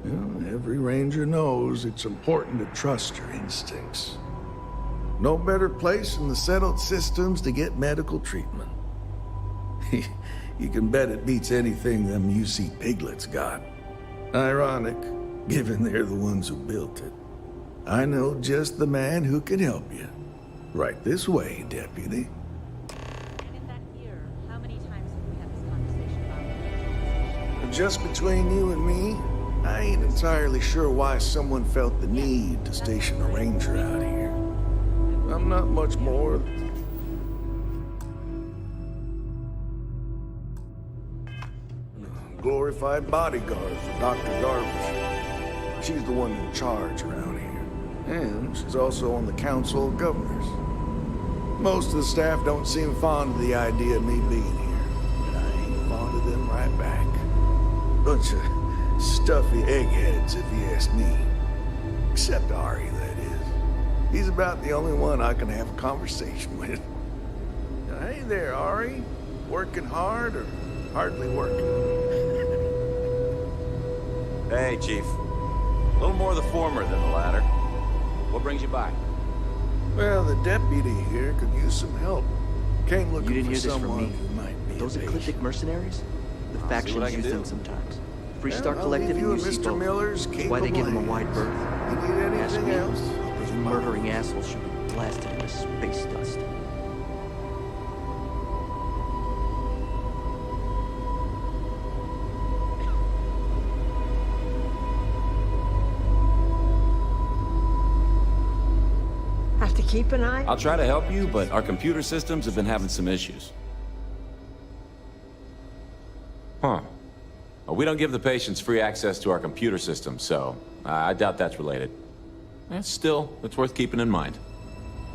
Well, every ranger knows it's important to trust your instincts. No better place in the settled systems to get medical treatment. You can bet it beats anything them UC piglets got. Ironic, given they're the ones who built it. I know just the man who can help you. Right this way, Deputy. In that year, how many times have we had this conversation about Just between you and me, I ain't entirely sure why someone felt the need to station a ranger out here. I'm not much more. Glorified bodyguard for Dr. Darvish. She's the one in charge around here. And she's also on the Council of Governors. Most of the staff don't seem fond of the idea of me being here, and I ain't fond of them right back. Bunch of stuffy eggheads, if you ask me. Except Ari, that is. He's about the only one I can have a conversation with. Hey there, Ari. Working hard or hardly working? Hey, Chief. A little more the former than the latter. What brings you by? Well, the deputy here could use some help. Came looking You didn't for hear this from someone me. who might be Those a patient. ecliptic mercenaries? The see what I factions can use do. them sometimes. Free Well, Star I'll Collective leave you and and UC Mr. both. Miller's That's why they give them a capable wide hands. berth. You need Ask anything me, else? those murdering assholes should be blasted into space dust. Have to keep an eye? I'll try to help you, but our computer systems have been having some issues. Huh. Well, we don't give the patients free access to our computer system, so I doubt that's related. Still, it's worth keeping in mind.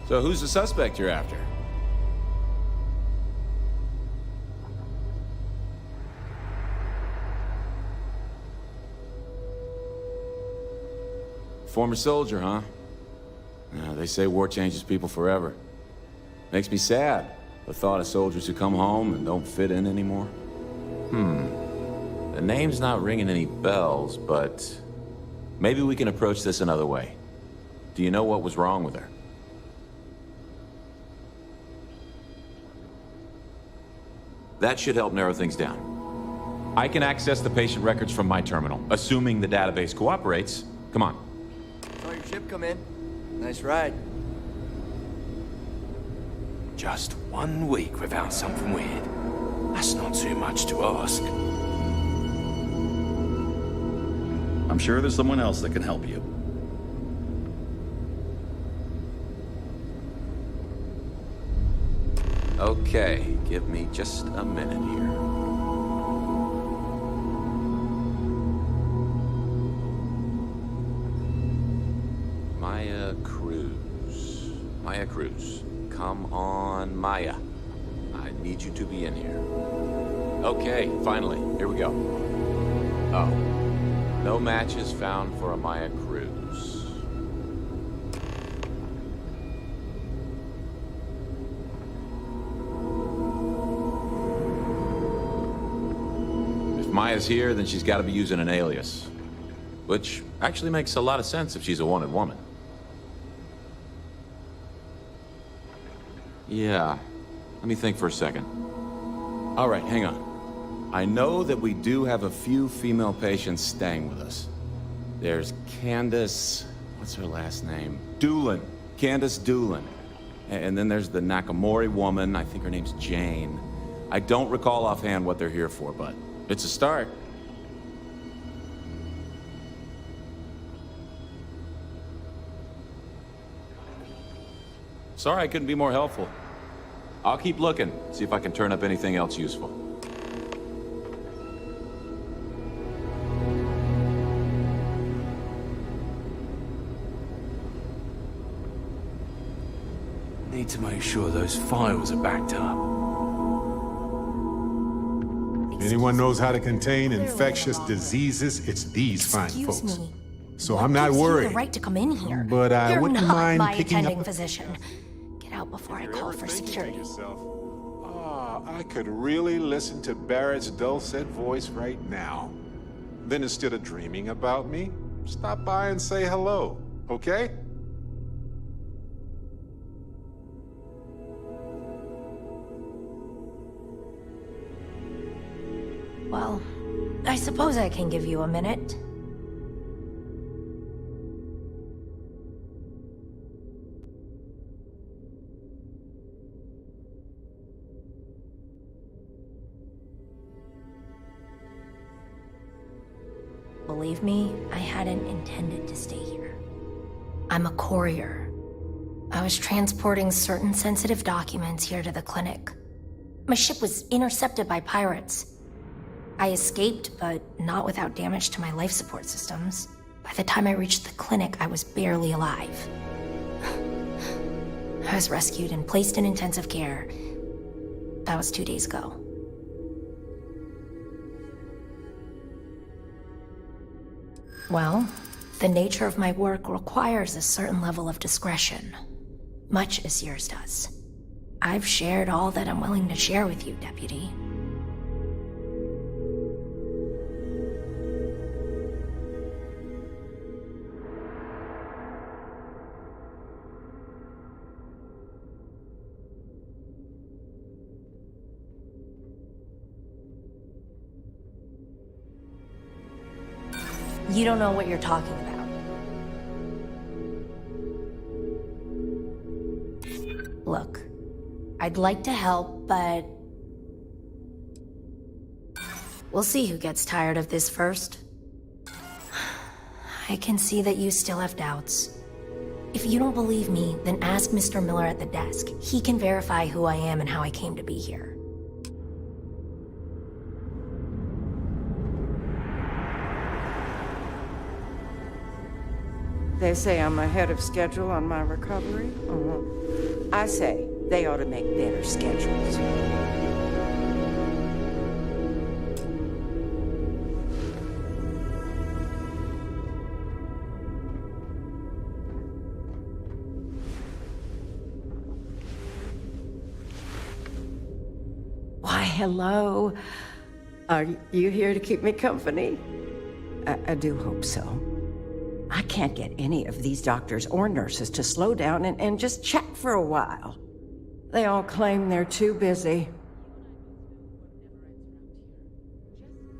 So who's the suspect you're after? Former soldier, huh? Yeah, they say war changes people forever. Makes me sad, the thought of soldiers who come home and don't fit in anymore. The name's not ringing any bells, but maybe we can approach this another way. Do you know what was wrong with her? That should help narrow things down. I can access the patient records from my terminal, assuming the database cooperates. Come on. Saw your ship come in. Nice ride. Just 1 week without something weird. That's not too much to ask. I'm sure there's someone else that can help you. Okay, give me just a minute here. Maya Cruz. Come on, Maya. I need you to be in here. Okay, finally. Here we go. Oh. No matches found for a Maya Cruz. Maya's here, then she's got to be using an alias. Which actually makes a lot of sense if she's a wanted woman. Yeah, let me think for a second. All right, hang on. I know that we do have a few female patients staying with us. There's Candace... what's her last name? Doolin. Candace Doolin. And then there's the Nakamori woman. I think her name's Jane. I don't recall offhand what they're here for, but it's a start. Sorry I couldn't be more helpful. I'll keep looking, see if I can turn up anything else useful. Need to make sure those files are backed up. If anyone knows how to contain infectious diseases, it's these fine folks. So I'm not worried. The right to come in here. But I You're wouldn't not mind my picking attending up... physician. Get out before I call for security. I could really listen to Barrett's dulcet voice right now. Then instead of dreaming about me, stop by and say hello, okay? Well, I suppose I can give you a minute. Believe me, I hadn't intended to stay here. I'm a courier. I was transporting certain sensitive documents here to the clinic. My ship was intercepted by pirates. I escaped, but not without damage to my life support systems. By the time I reached the clinic, I was barely alive. I was rescued and placed in intensive care. That was 2 days ago. Well, the nature of my work requires a certain level of discretion, much as yours does. I've shared all that I'm willing to share with you, Deputy. You don't know what you're talking about. Look, I'd like to help, but... we'll see who gets tired of this first. I can see that you still have doubts. If you don't believe me, then ask Mr. Miller at the desk. He can verify who I am and how I came to be here. They say I'm ahead of schedule on my recovery. I say they ought to make better schedules. Why, hello. Are you here to keep me company? I do hope so. I can't get any of these doctors or nurses to slow down and just chat for a while. They all claim they're too busy.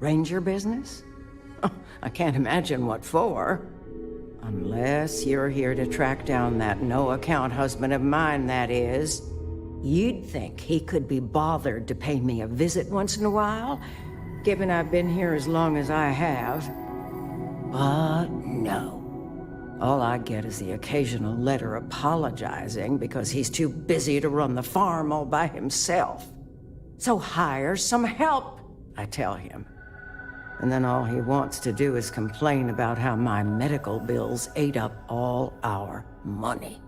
Ranger business? Oh, I can't imagine what for. Unless you're here to track down that no-account husband of mine, that is. You'd think he could be bothered to pay me a visit once in a while, given I've been here as long as I have. But no. All I get is the occasional letter apologizing because he's too busy to run the farm all by himself. So hire some help, I tell him. And then all he wants to do is complain about how my medical bills ate up all our money.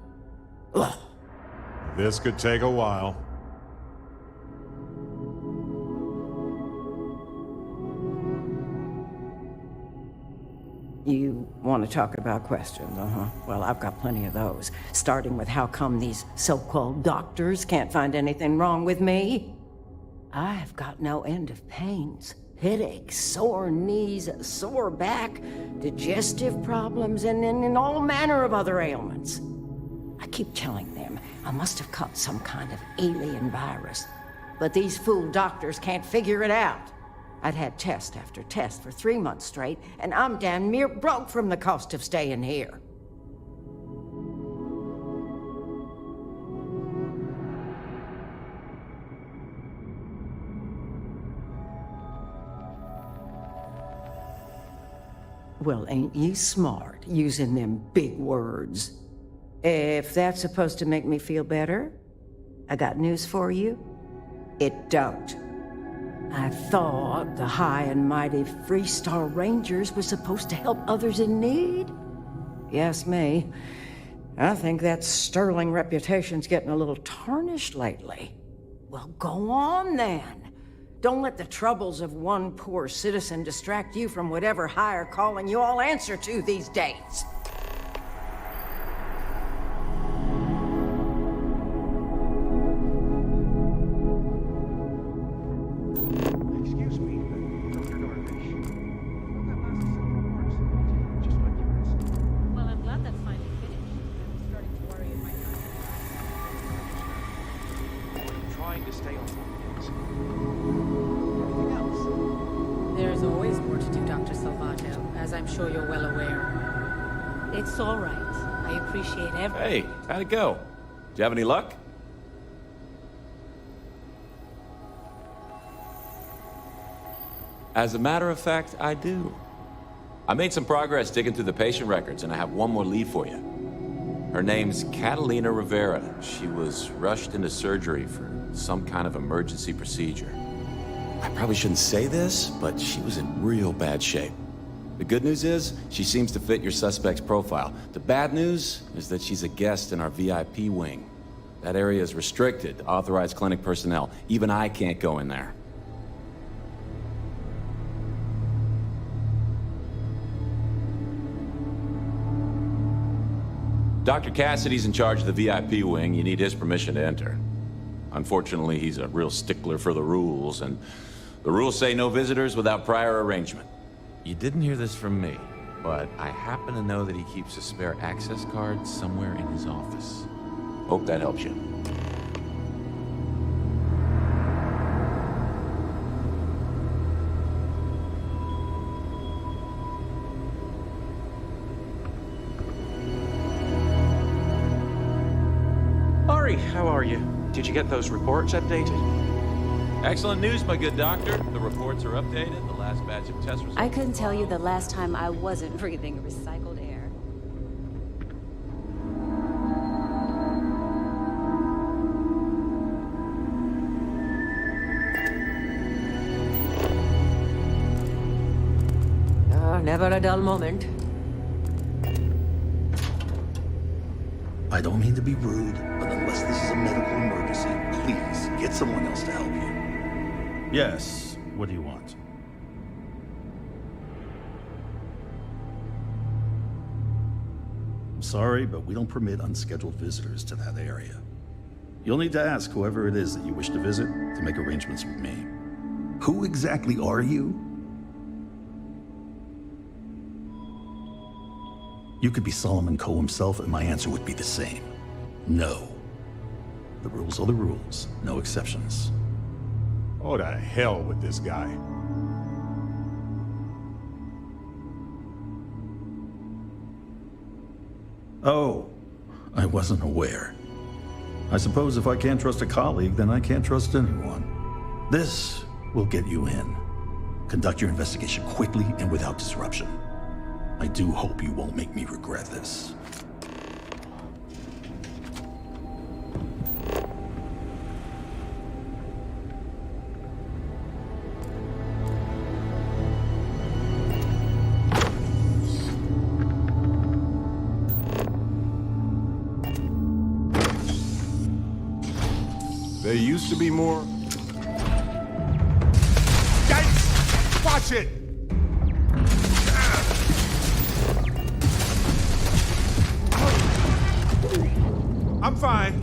Ugh. This could take a while. You want to talk about questions, Well, I've got plenty of those. Starting with how come these so-called doctors can't find anything wrong with me? I've got no end of pains. Headaches, sore knees, sore back, digestive problems, and all manner of other ailments. I keep telling them I must have caught some kind of alien virus, but these fool doctors can't figure it out. I'd had test after test for 3 months straight, and I'm damn near broke from the cost of staying here. Well, ain't you smart, using them big words? If that's supposed to make me feel better, I got news for you. It don't. I thought the high and mighty Freestar Rangers were supposed to help others in need. Yes, me. I think that sterling reputation's getting a little tarnished lately. Well, go on then. Don't let the troubles of one poor citizen distract you from whatever higher calling you all answer to these days. Excuse me, Dr. Darvish. Well, I'm glad that's finally finished. I'm starting to worry it might not. Trying to stay on top of things. There's always more to do, Dr. Salvato, as I'm sure you're well aware. It's all right. I appreciate everything. Hey, how'd it go? Did you have any luck? As a matter of fact, I do. I made some progress digging through the patient records, and I have one more lead for you. Her name's Catalina Rivera. She was rushed into surgery for some kind of emergency procedure. I probably shouldn't say this, but she was in real bad shape. The good news is, she seems to fit your suspect's profile. The bad news is that she's a guest in our VIP wing. That area is restricted to authorized clinic personnel. Even I can't go in there. Dr. Cassidy's in charge of the VIP wing. You need his permission to enter. Unfortunately, he's a real stickler for the rules, and the rules say no visitors without prior arrangement. You didn't hear this from me, but I happen to know that he keeps a spare access card somewhere in his office. Hope that helps you. Ari, how are you? Did you get those reports updated? Excellent news, my good doctor. The reports are updated. The last batch of test results. I couldn't tell you the last time I wasn't breathing recycled air. Oh, never a dull moment. I don't mean to be rude, but unless this is a medical emergency, please get someone else to help you. Yes, what do you want? I'm sorry, but we don't permit unscheduled visitors to that area. You'll need to ask whoever it is that you wish to visit to make arrangements with me. Who exactly are you? You could be Solomon Coe himself, and my answer would be the same. No. The rules are the rules, no exceptions. Oh, to hell with this guy. Oh, I wasn't aware. I suppose if I can't trust a colleague, then I can't trust anyone. This will get you in. Conduct your investigation quickly and without disruption. I do hope you won't make me regret this. There used to be more. Yikes! Watch it! I'm fine.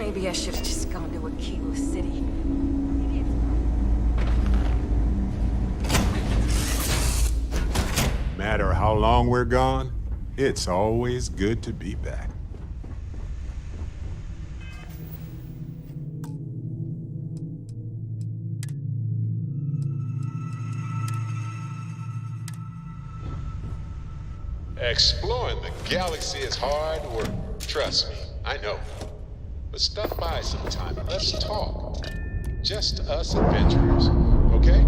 Maybe I should have just gone to Aquila City. Matter how long we're gone, it's always good to be back. Exploring the galaxy is hard work. Trust me, I know. But stop by sometime and let's talk. Just us adventurers, okay?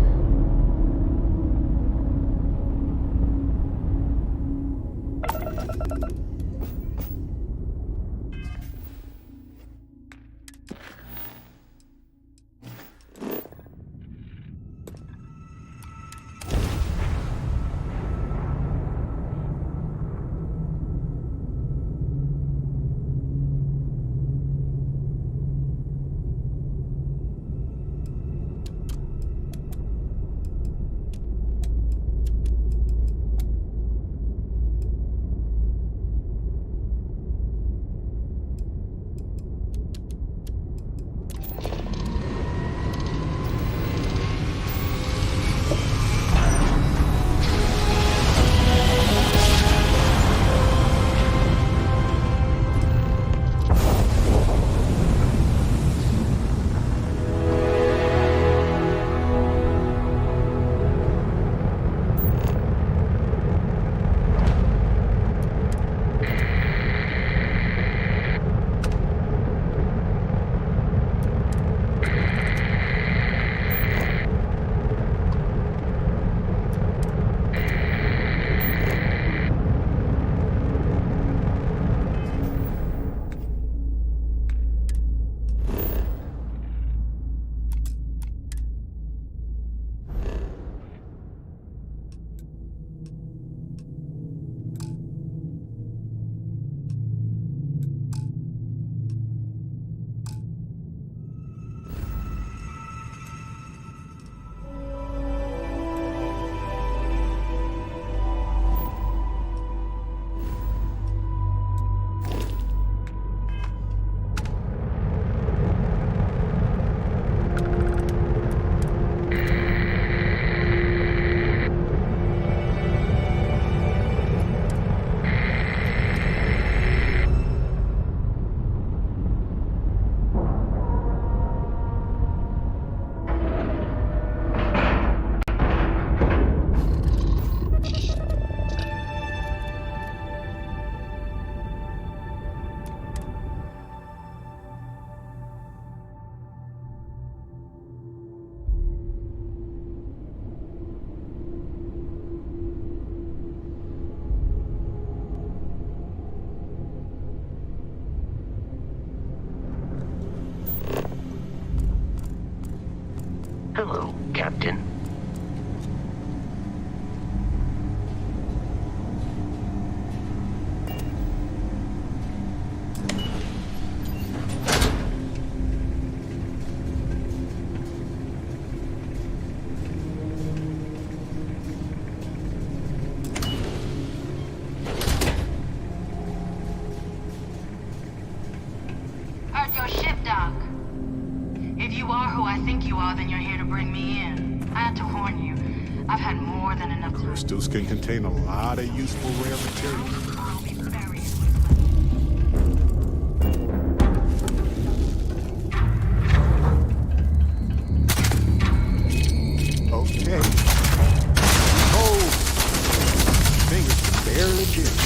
Hello, Captain. Heard your ship, Doc. If you are who I think you are, then you're here to bring me in. I had to warn you. I've had more than enough time. Crystals can contain a lot of useful rare material. Okay. Oh, fingers can barely get it.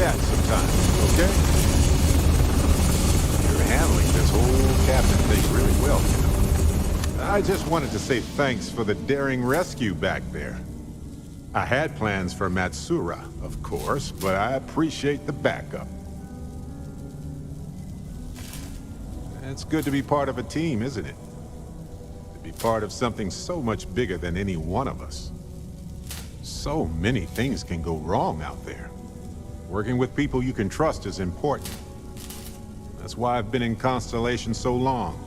chat sometime, okay? You're handling this whole captain thing really well, you know. I just wanted to say thanks for the daring rescue back there. I had plans for Matsura, of course, but I appreciate the backup. It's good to be part of a team, isn't it? To be part of something so much bigger than any one of us. So many things can go wrong out there. Working with people you can trust is important. That's why I've been in Constellation so long.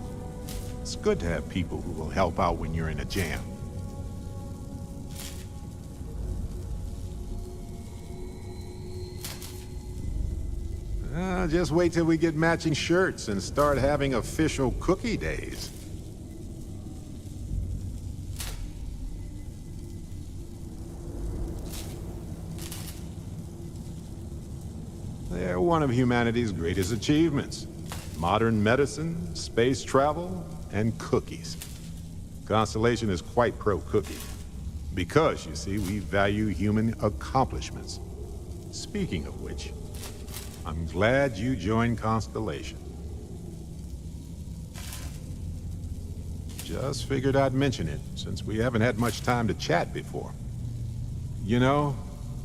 It's good to have people who will help out when you're in a jam. Just wait till we get matching shirts and start having official cookie days. They're one of humanity's greatest achievements. Modern medicine, space travel, and cookies. Constellation is quite pro-cookie. Because, you see, we value human accomplishments. Speaking of which, I'm glad you joined Constellation. Just figured I'd mention it, since we haven't had much time to chat before. You know,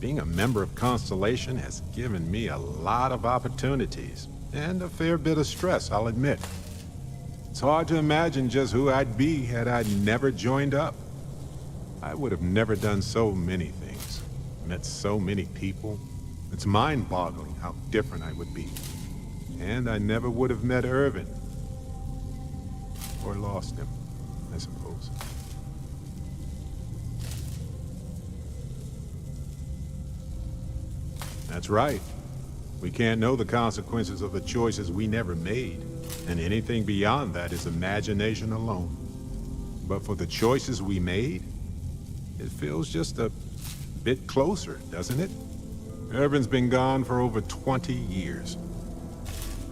being a member of Constellation has given me a lot of opportunities, and a fair bit of stress, I'll admit. It's hard to imagine just who I'd be had I never joined up. I would have never done so many things, met so many people. It's mind-boggling how different I would be. And I never would have met Irvin. Or lost him, I suppose. That's right. We can't know the consequences of the choices we never made. And anything beyond that is imagination alone. But for the choices we made, it feels just a bit closer, doesn't it? Irvin's been gone for over 20 years.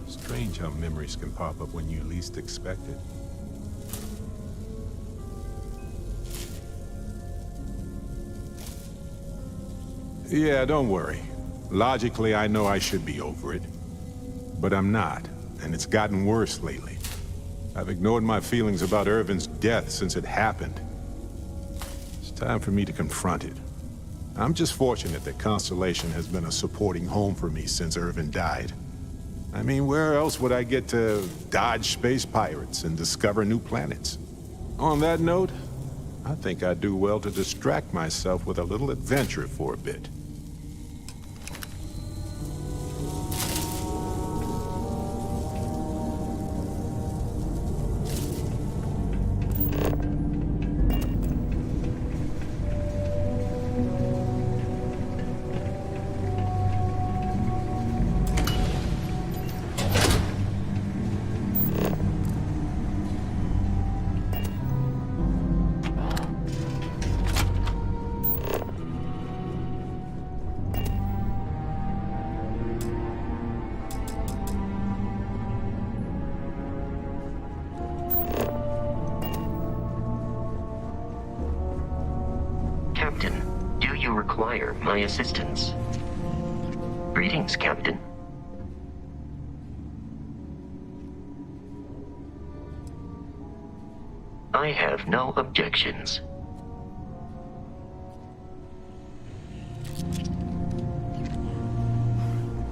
Strange how memories can pop up when you least expect it. Yeah, don't worry. Logically, I know I should be over it. But I'm not, and it's gotten worse lately. I've ignored my feelings about Irvin's death since it happened. It's time for me to confront it. I'm just fortunate that Constellation has been a supporting home for me since Irvin died. I mean, where else would I get to dodge space pirates and discover new planets? On that note, I think I'd do well to distract myself with a little adventure for a bit. My assistance. Greetings, Captain. I have no objections.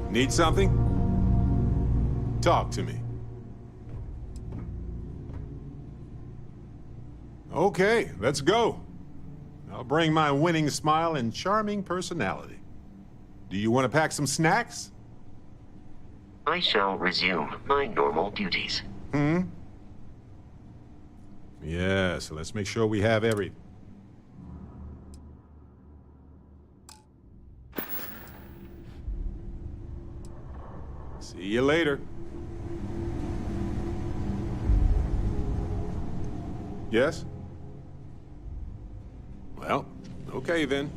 Need something? Talk to me. Okay, let's go. I'll bring my winning smile and charming personality. Do you want to pack some snacks? I shall resume my normal duties. Yeah, so let's make sure we have everything. See you later. Yes? Well, okay then.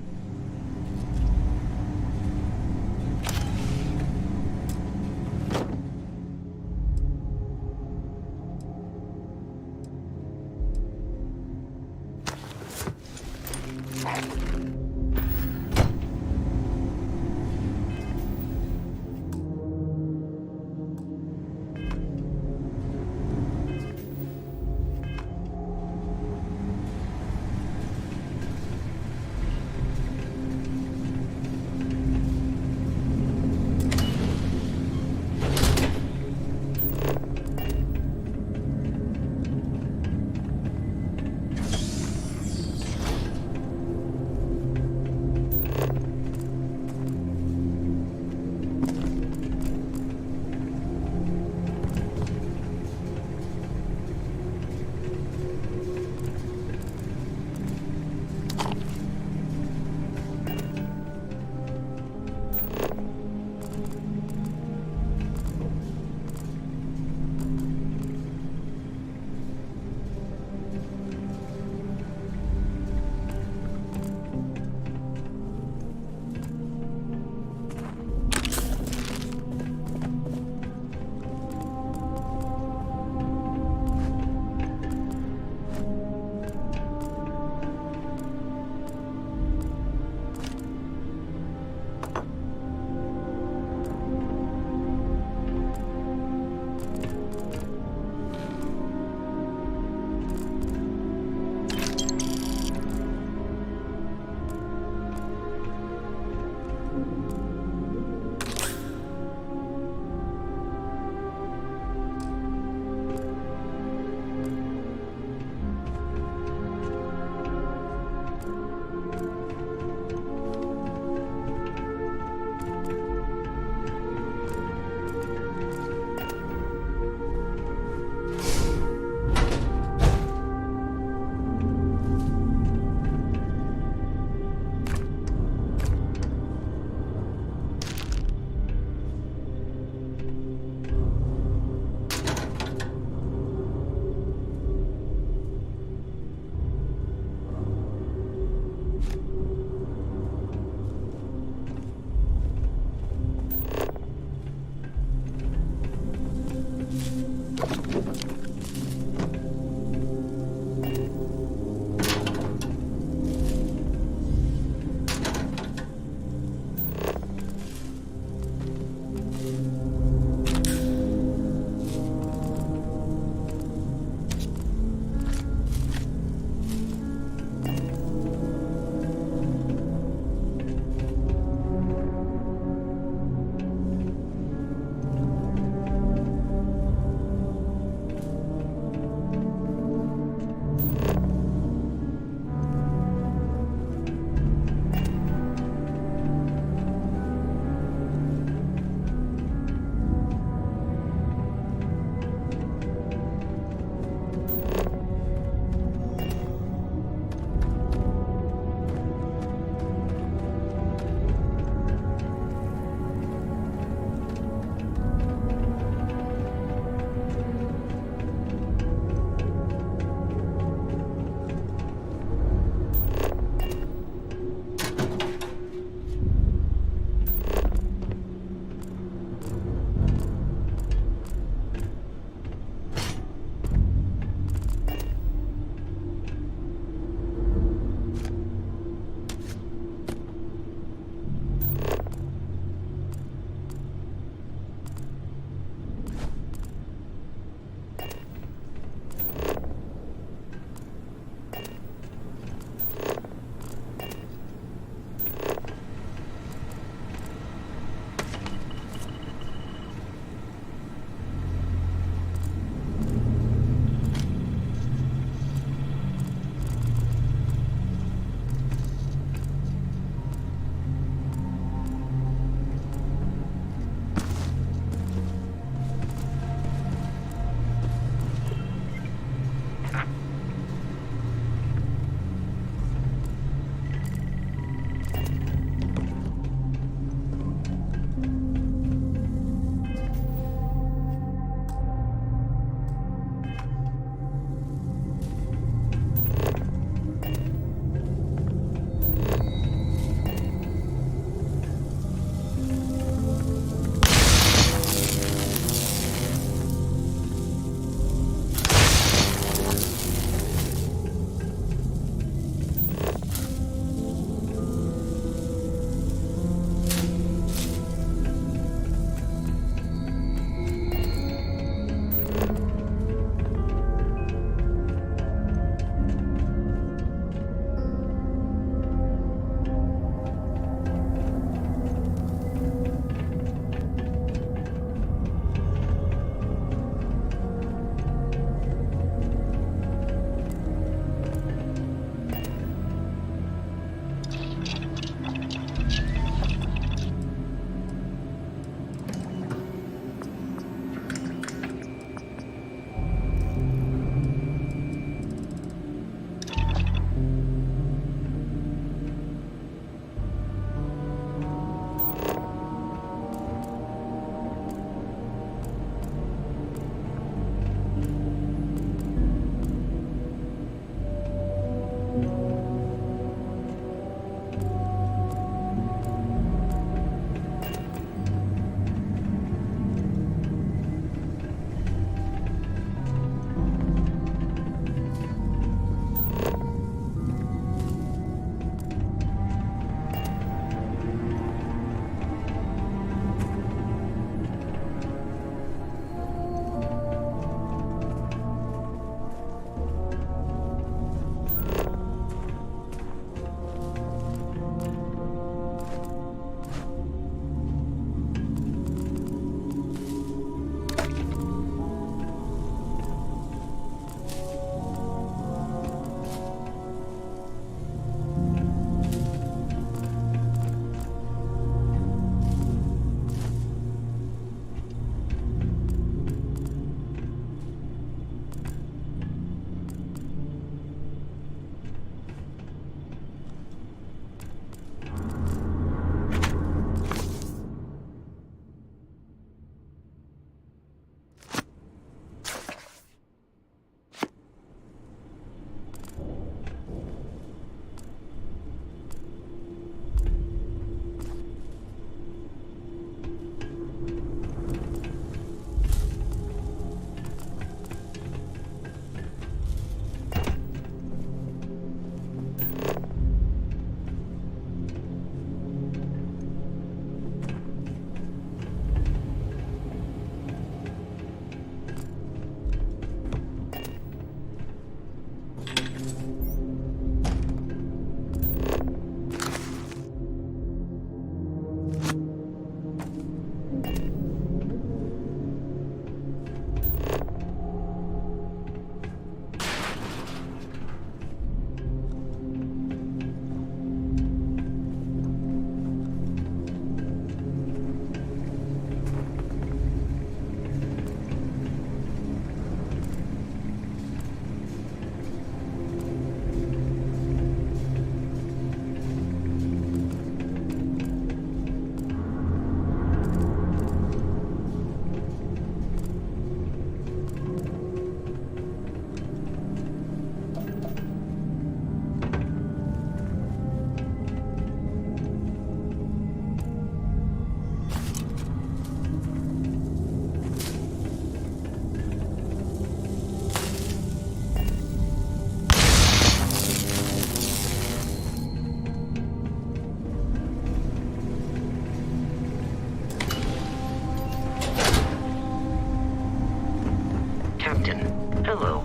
Hello.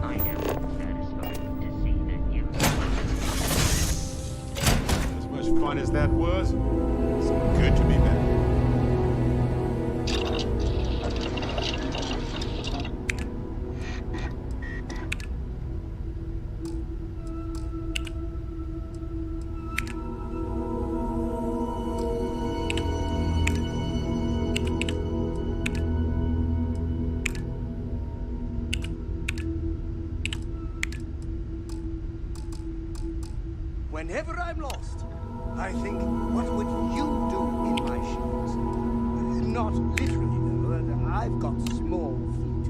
I am satisfied to see that you... As much fun as that was, it's good to be back. Whenever I'm lost, I think, what would you do in my shoes? Not literally, though. I've got small feet.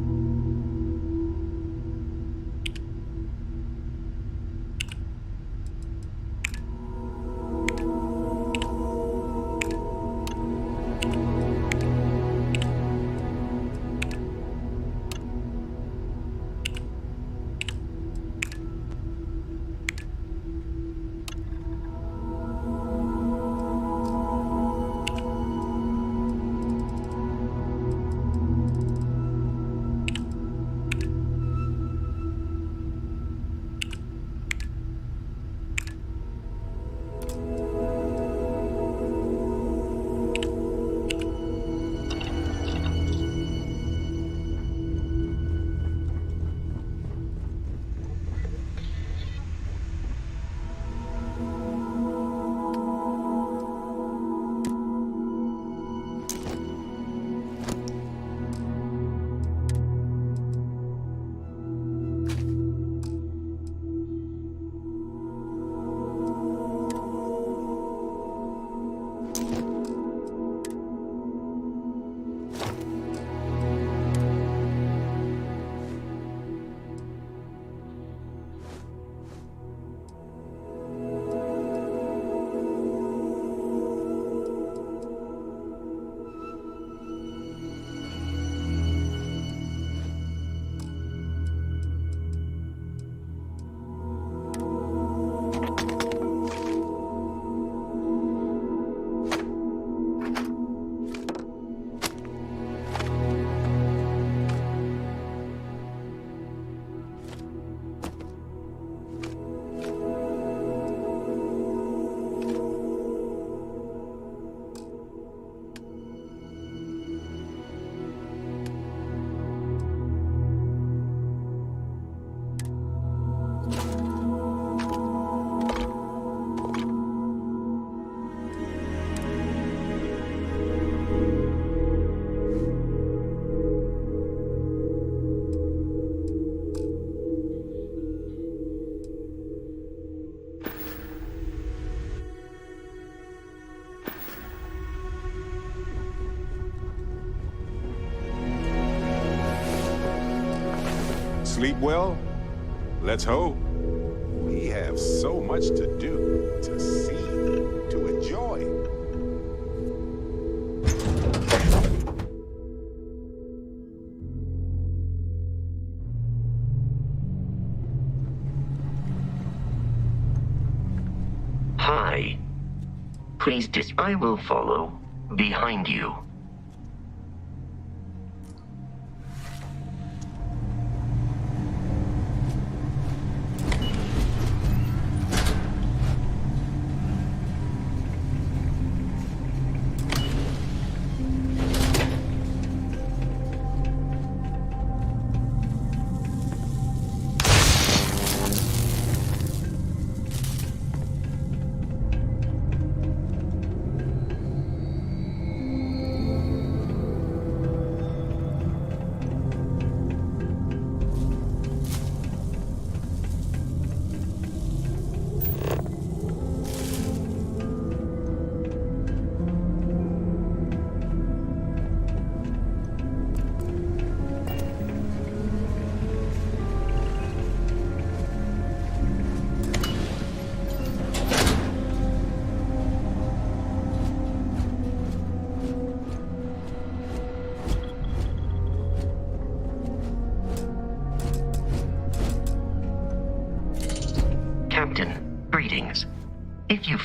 Sleep well? Let's hope. We have so much to do, to see, to enjoy. Hi. Please I will follow behind you.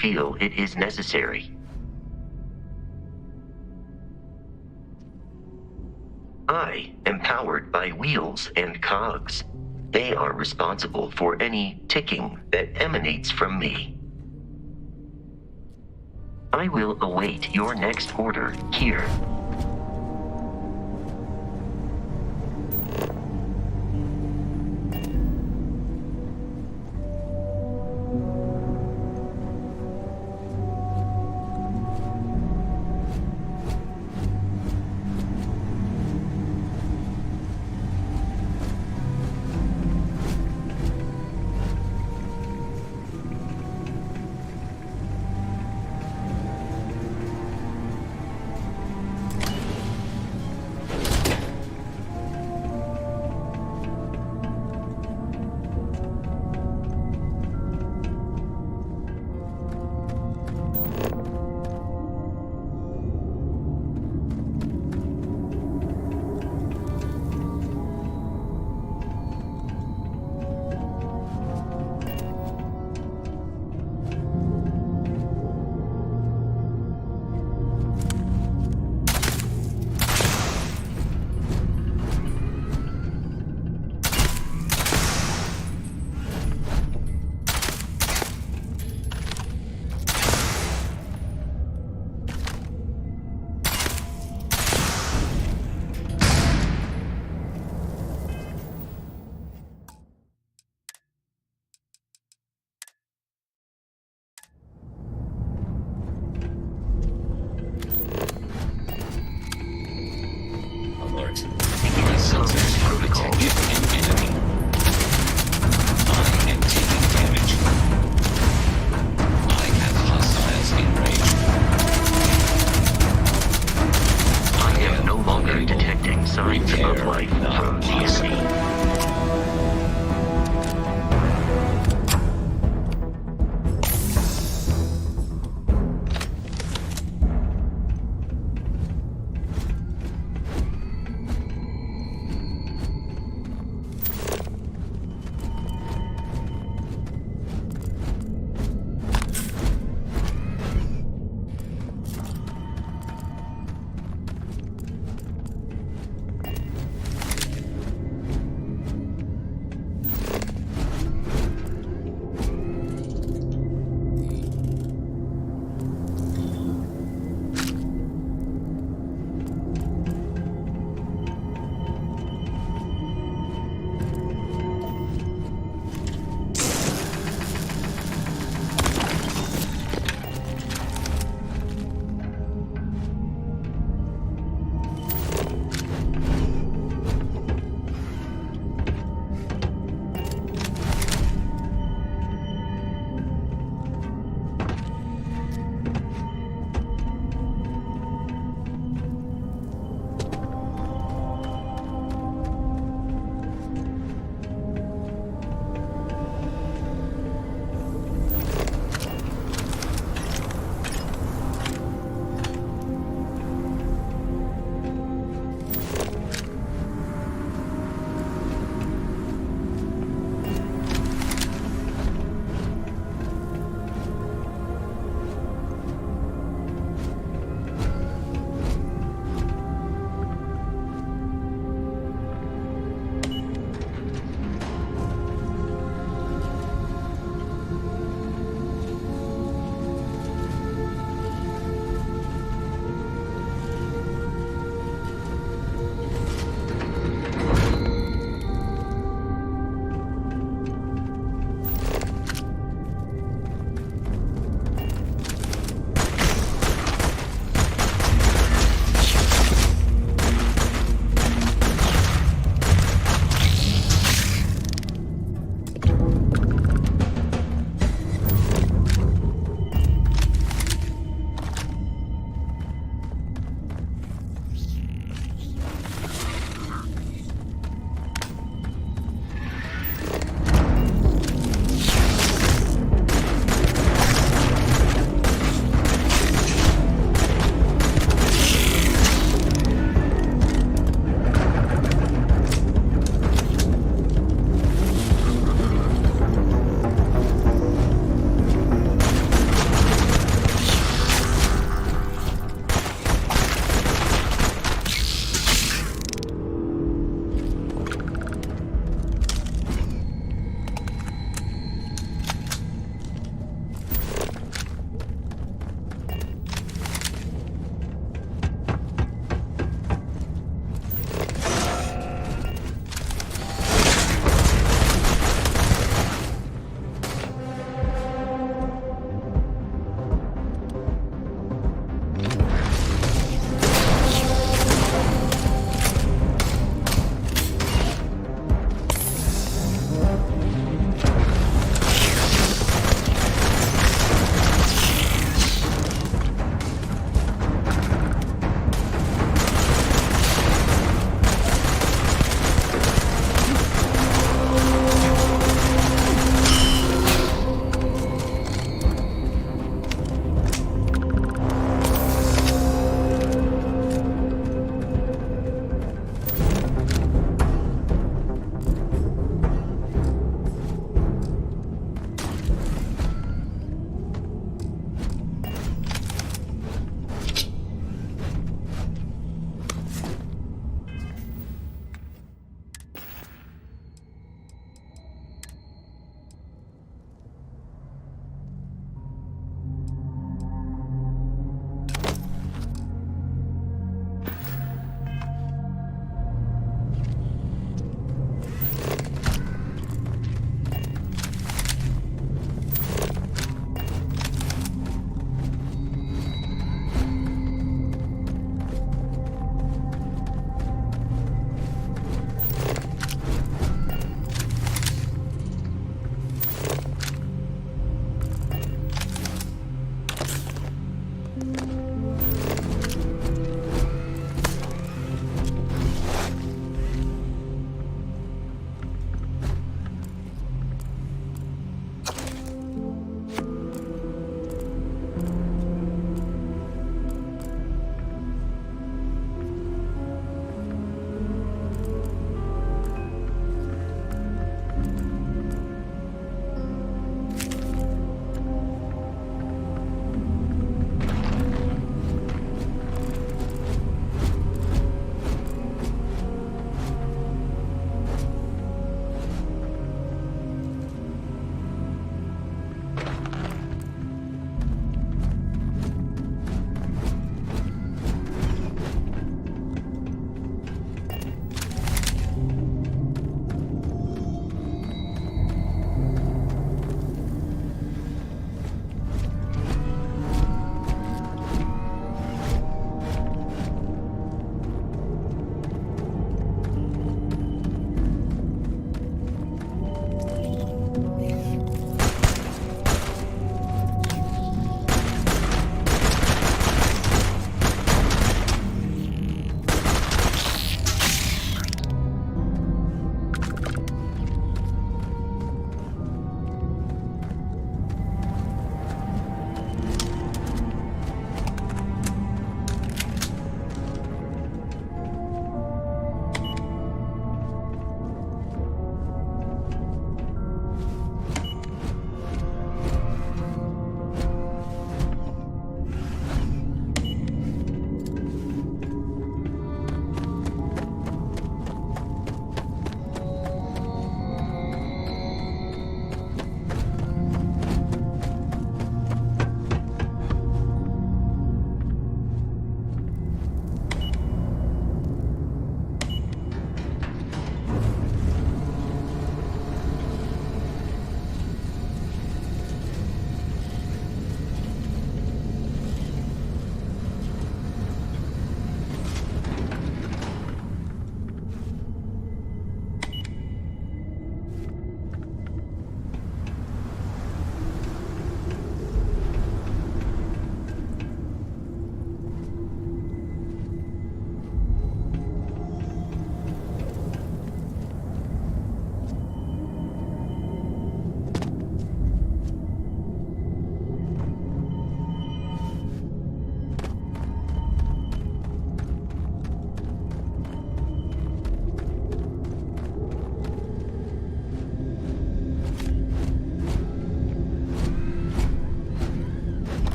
feel it is necessary. I am powered by wheels and cogs. They are responsible for any ticking that emanates from me. I will await your next order here.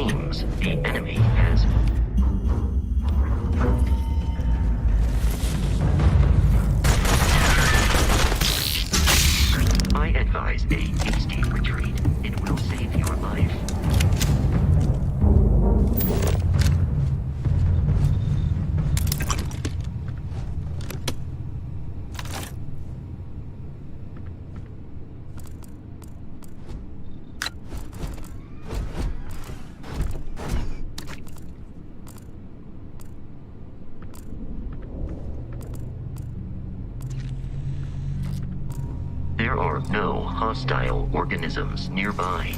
seems the enemy has... I advise a hasty retreat. It will save your life. There are no hostile organisms nearby.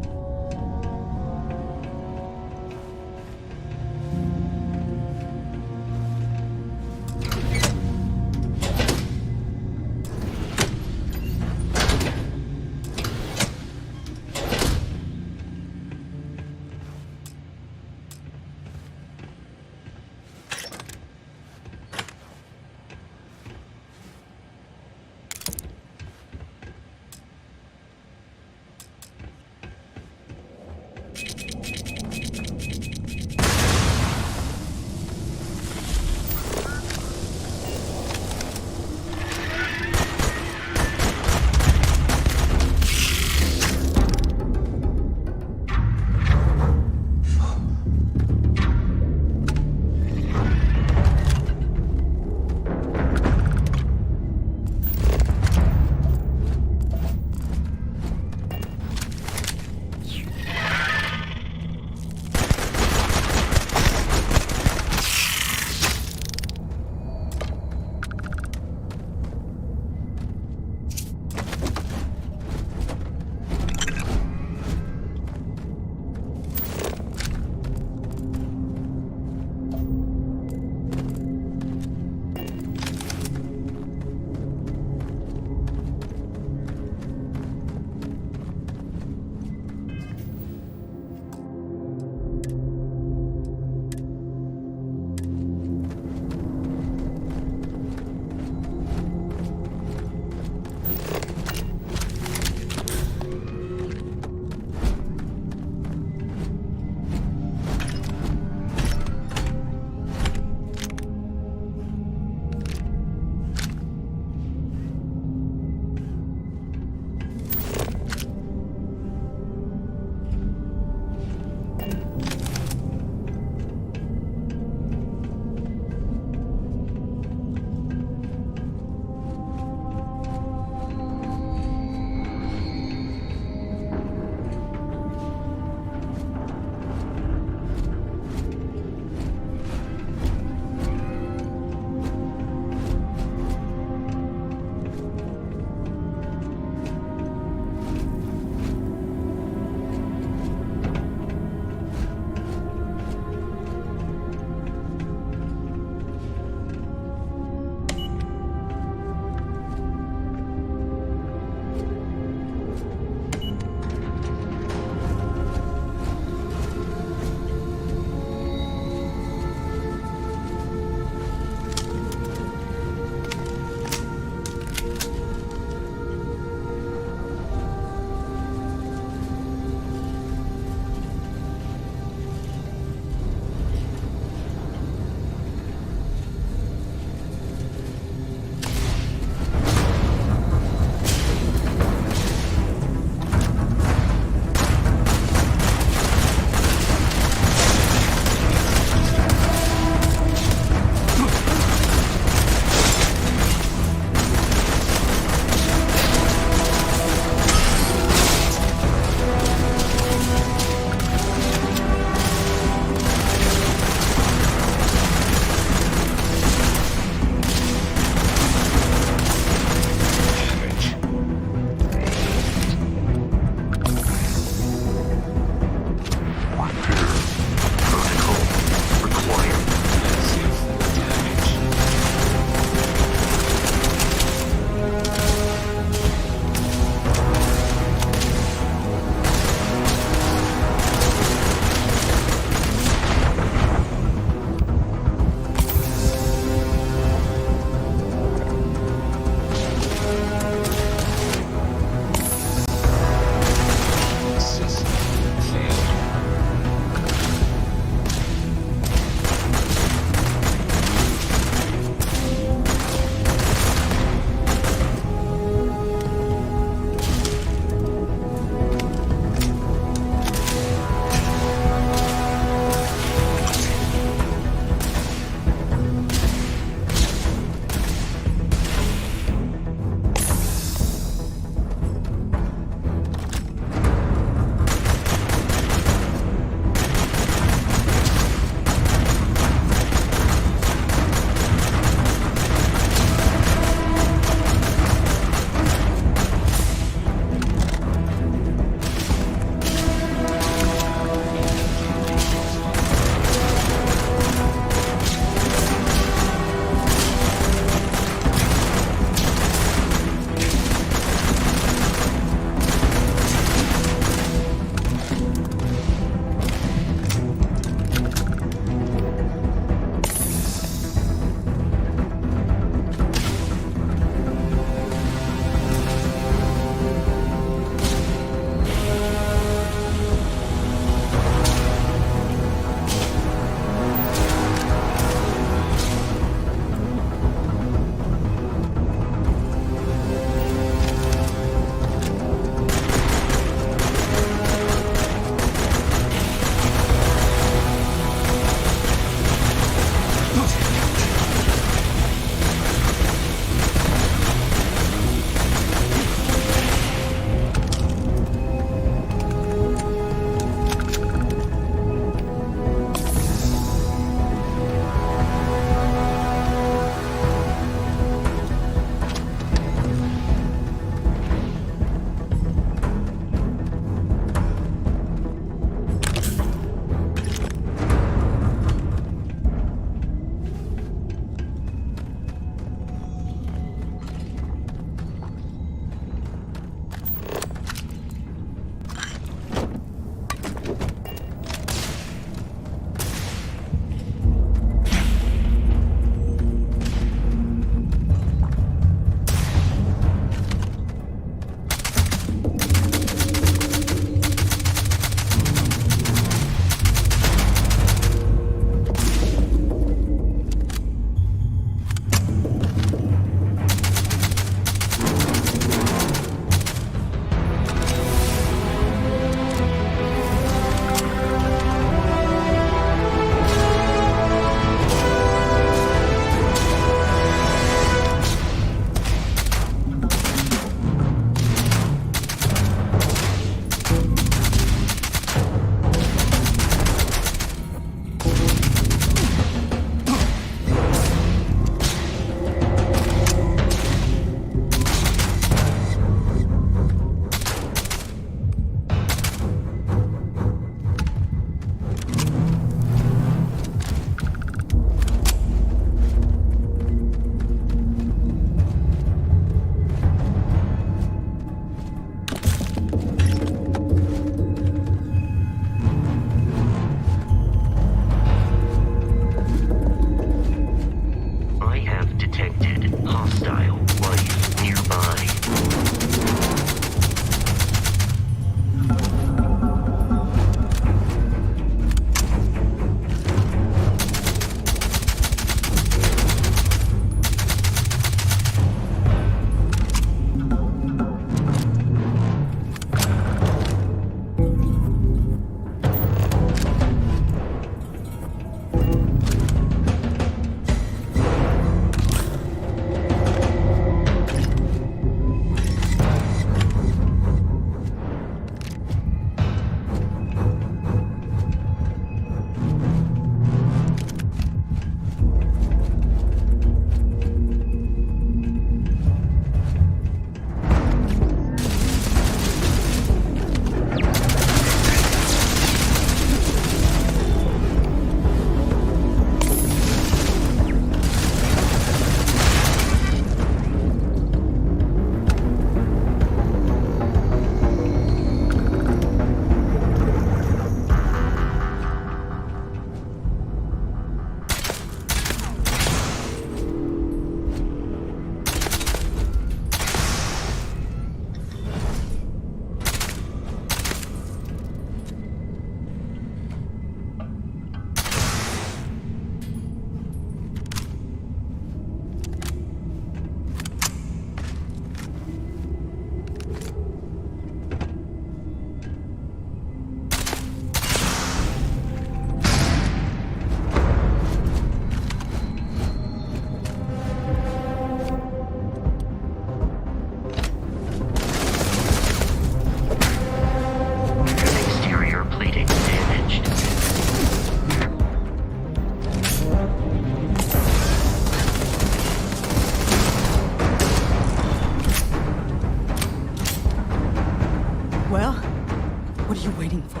Well, what are you waiting for?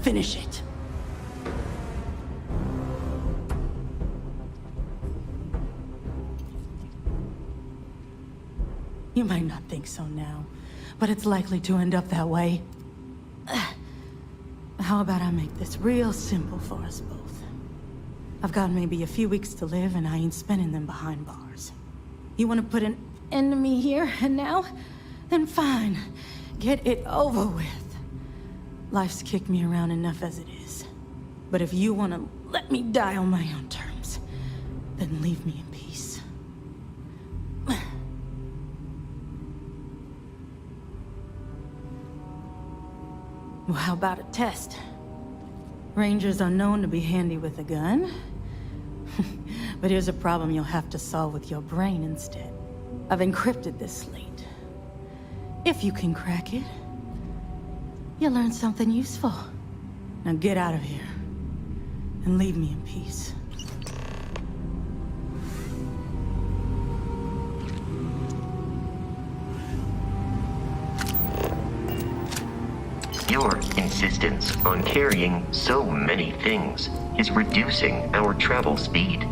Finish it. You might not think so now, but it's likely to end up that way. How about I make this real simple for us both? I've got maybe a few weeks to live, and I ain't spending them behind bars. You want to put an end to me here and now? Then fine. Get it over with. Life's kicked me around enough as it is. But if you want to let me die on my own terms, then leave me in peace. Well, how about a test? Rangers are known to be handy with a gun. But here's a problem you'll have to solve with your brain instead. I've encrypted this slate. If you can crack it, you'll learn something useful. Now get out of here, and leave me in peace. Your insistence on carrying so many things is reducing our travel speed.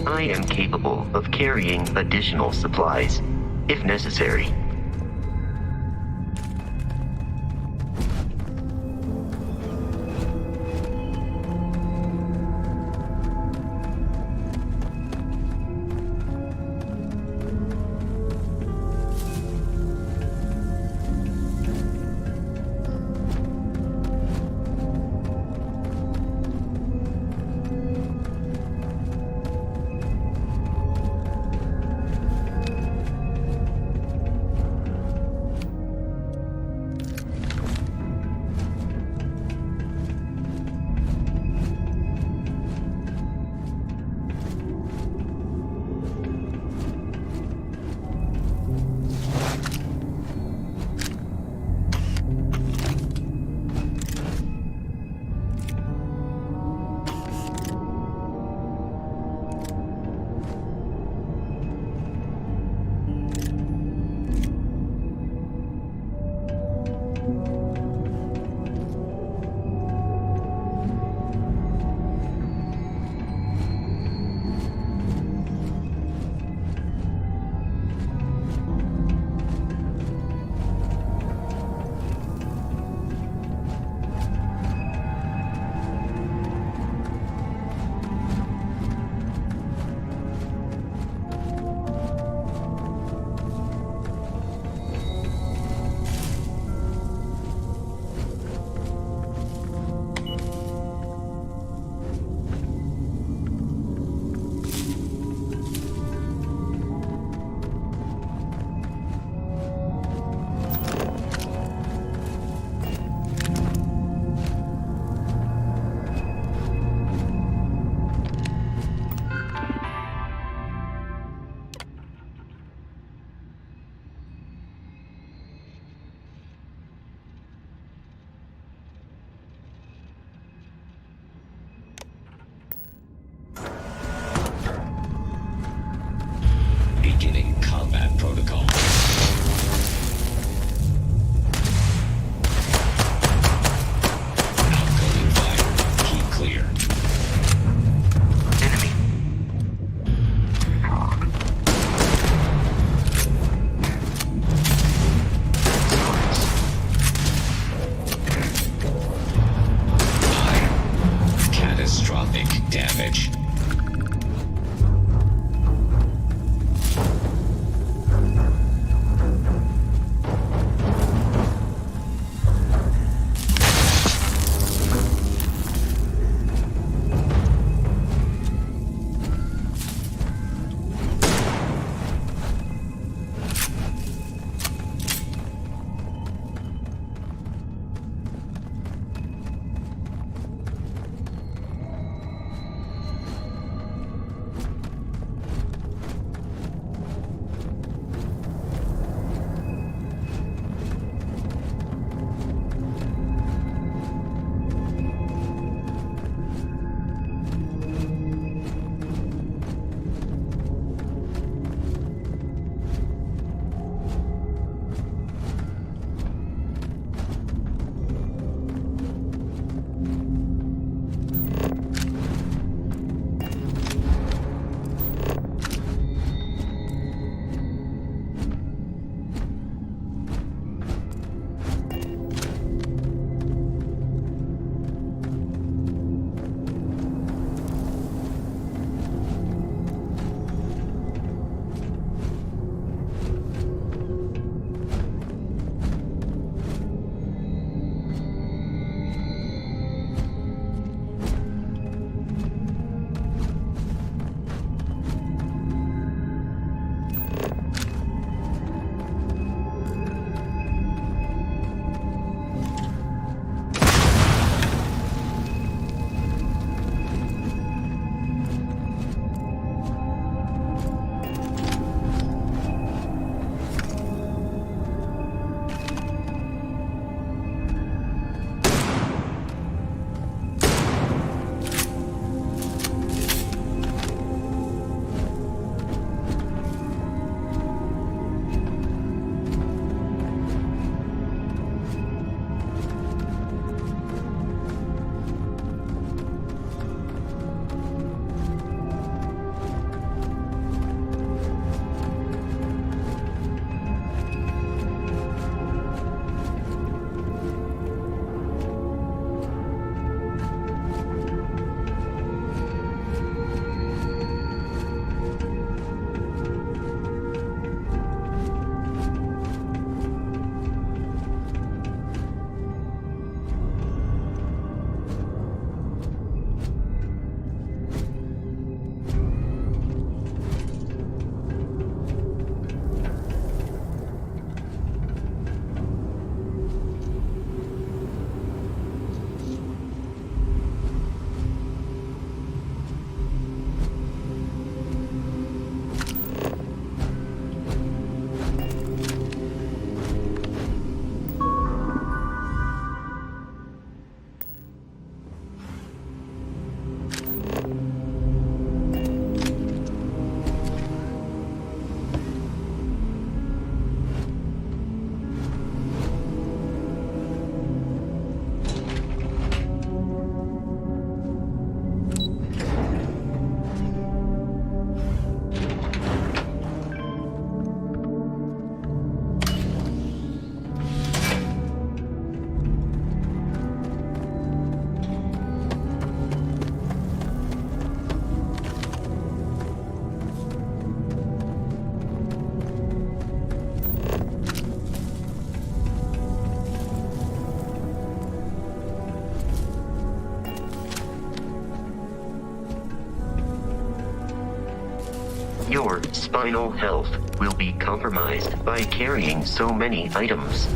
I am capable of carrying additional supplies, if necessary. Your spinal health will be compromised by carrying so many items.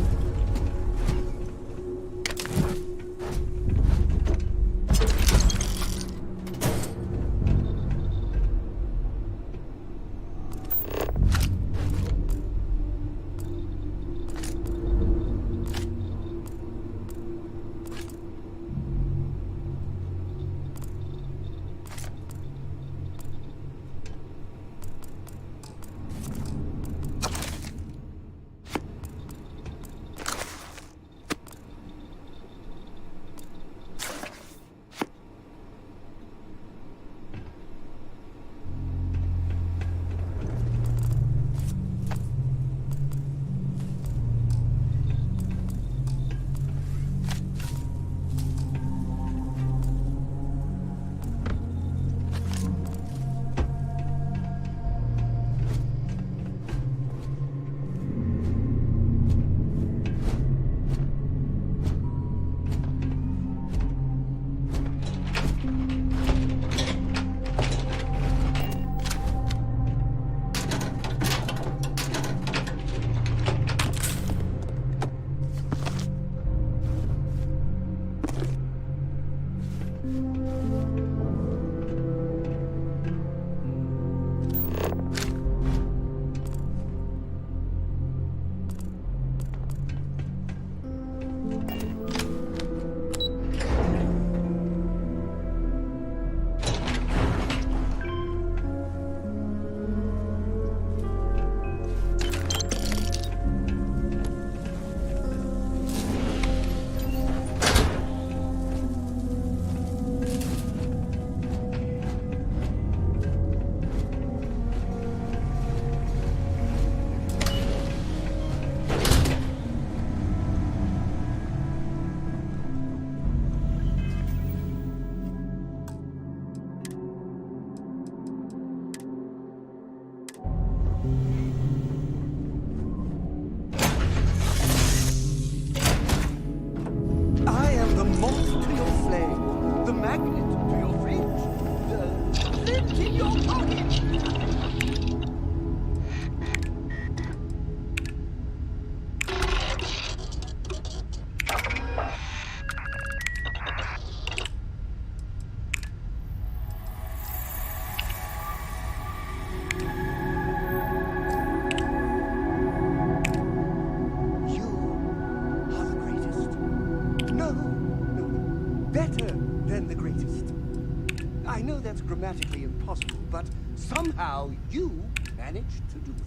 Grammatically impossible, but somehow you managed to do it.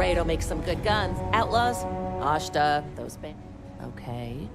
Laredo makes some good guns. Outlaws? Ashta, those Okay.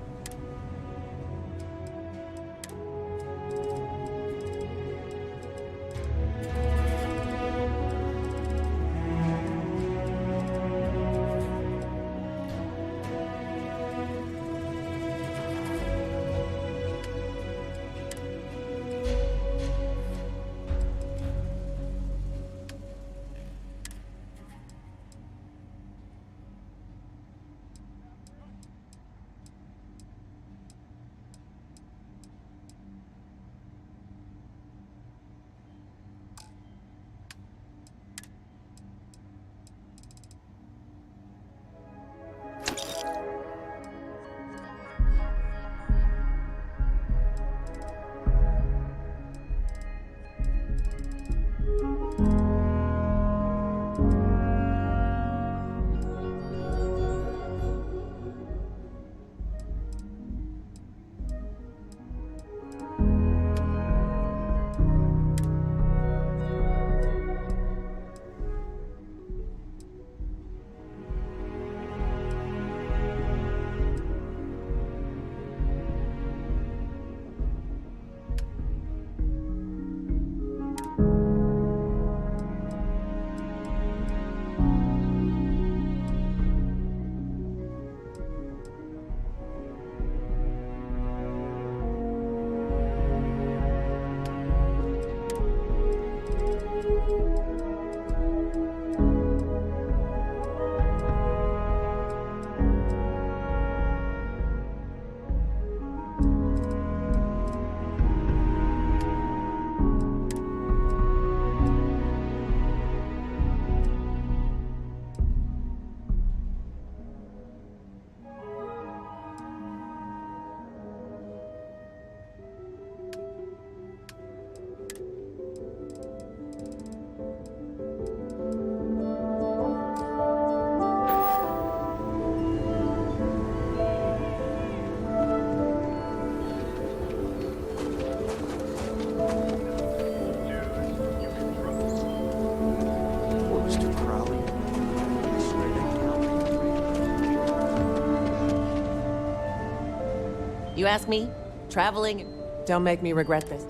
You ask me? Traveling? Don't make me regret this.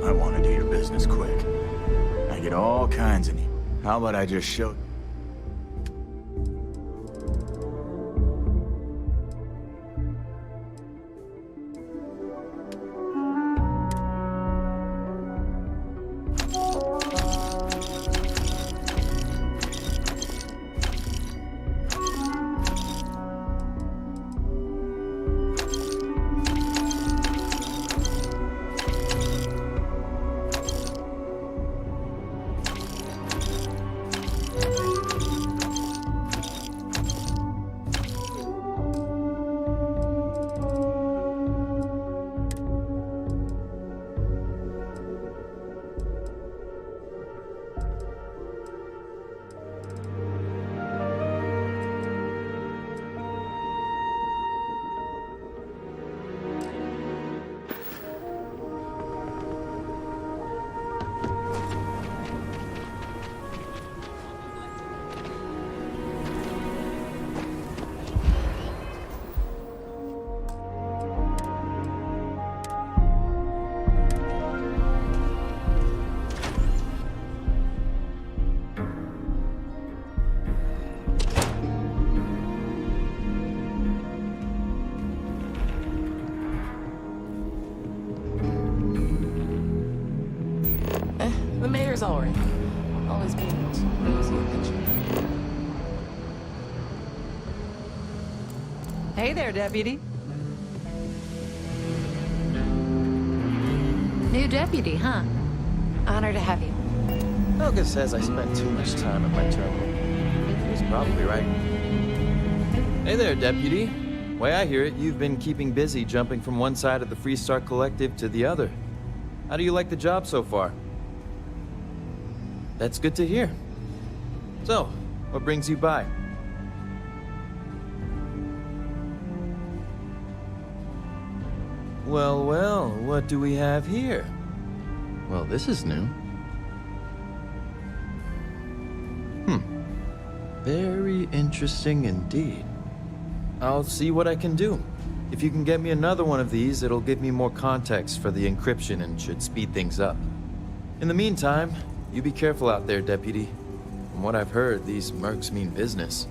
I want to do your business quick. I get all kinds of... How about I just show... The mayor's alright. Always being nosy attention. Hey there, deputy. New deputy, huh? Honor to have you. Helga says I spent too much time at my terminal. He's probably right. Hey there, deputy. Way I hear it, you've been keeping busy jumping from one side of the Freestar Collective to the other. How do you like the job so far? That's good to hear. So, what brings you by? Well, well, what do we have here? Well, this is new. Very interesting indeed. I'll see what I can do. If you can get me another one of these, it'll give me more context for the encryption and should speed things up. In the meantime, you be careful out there, Deputy. From what I've heard, these mercs mean business.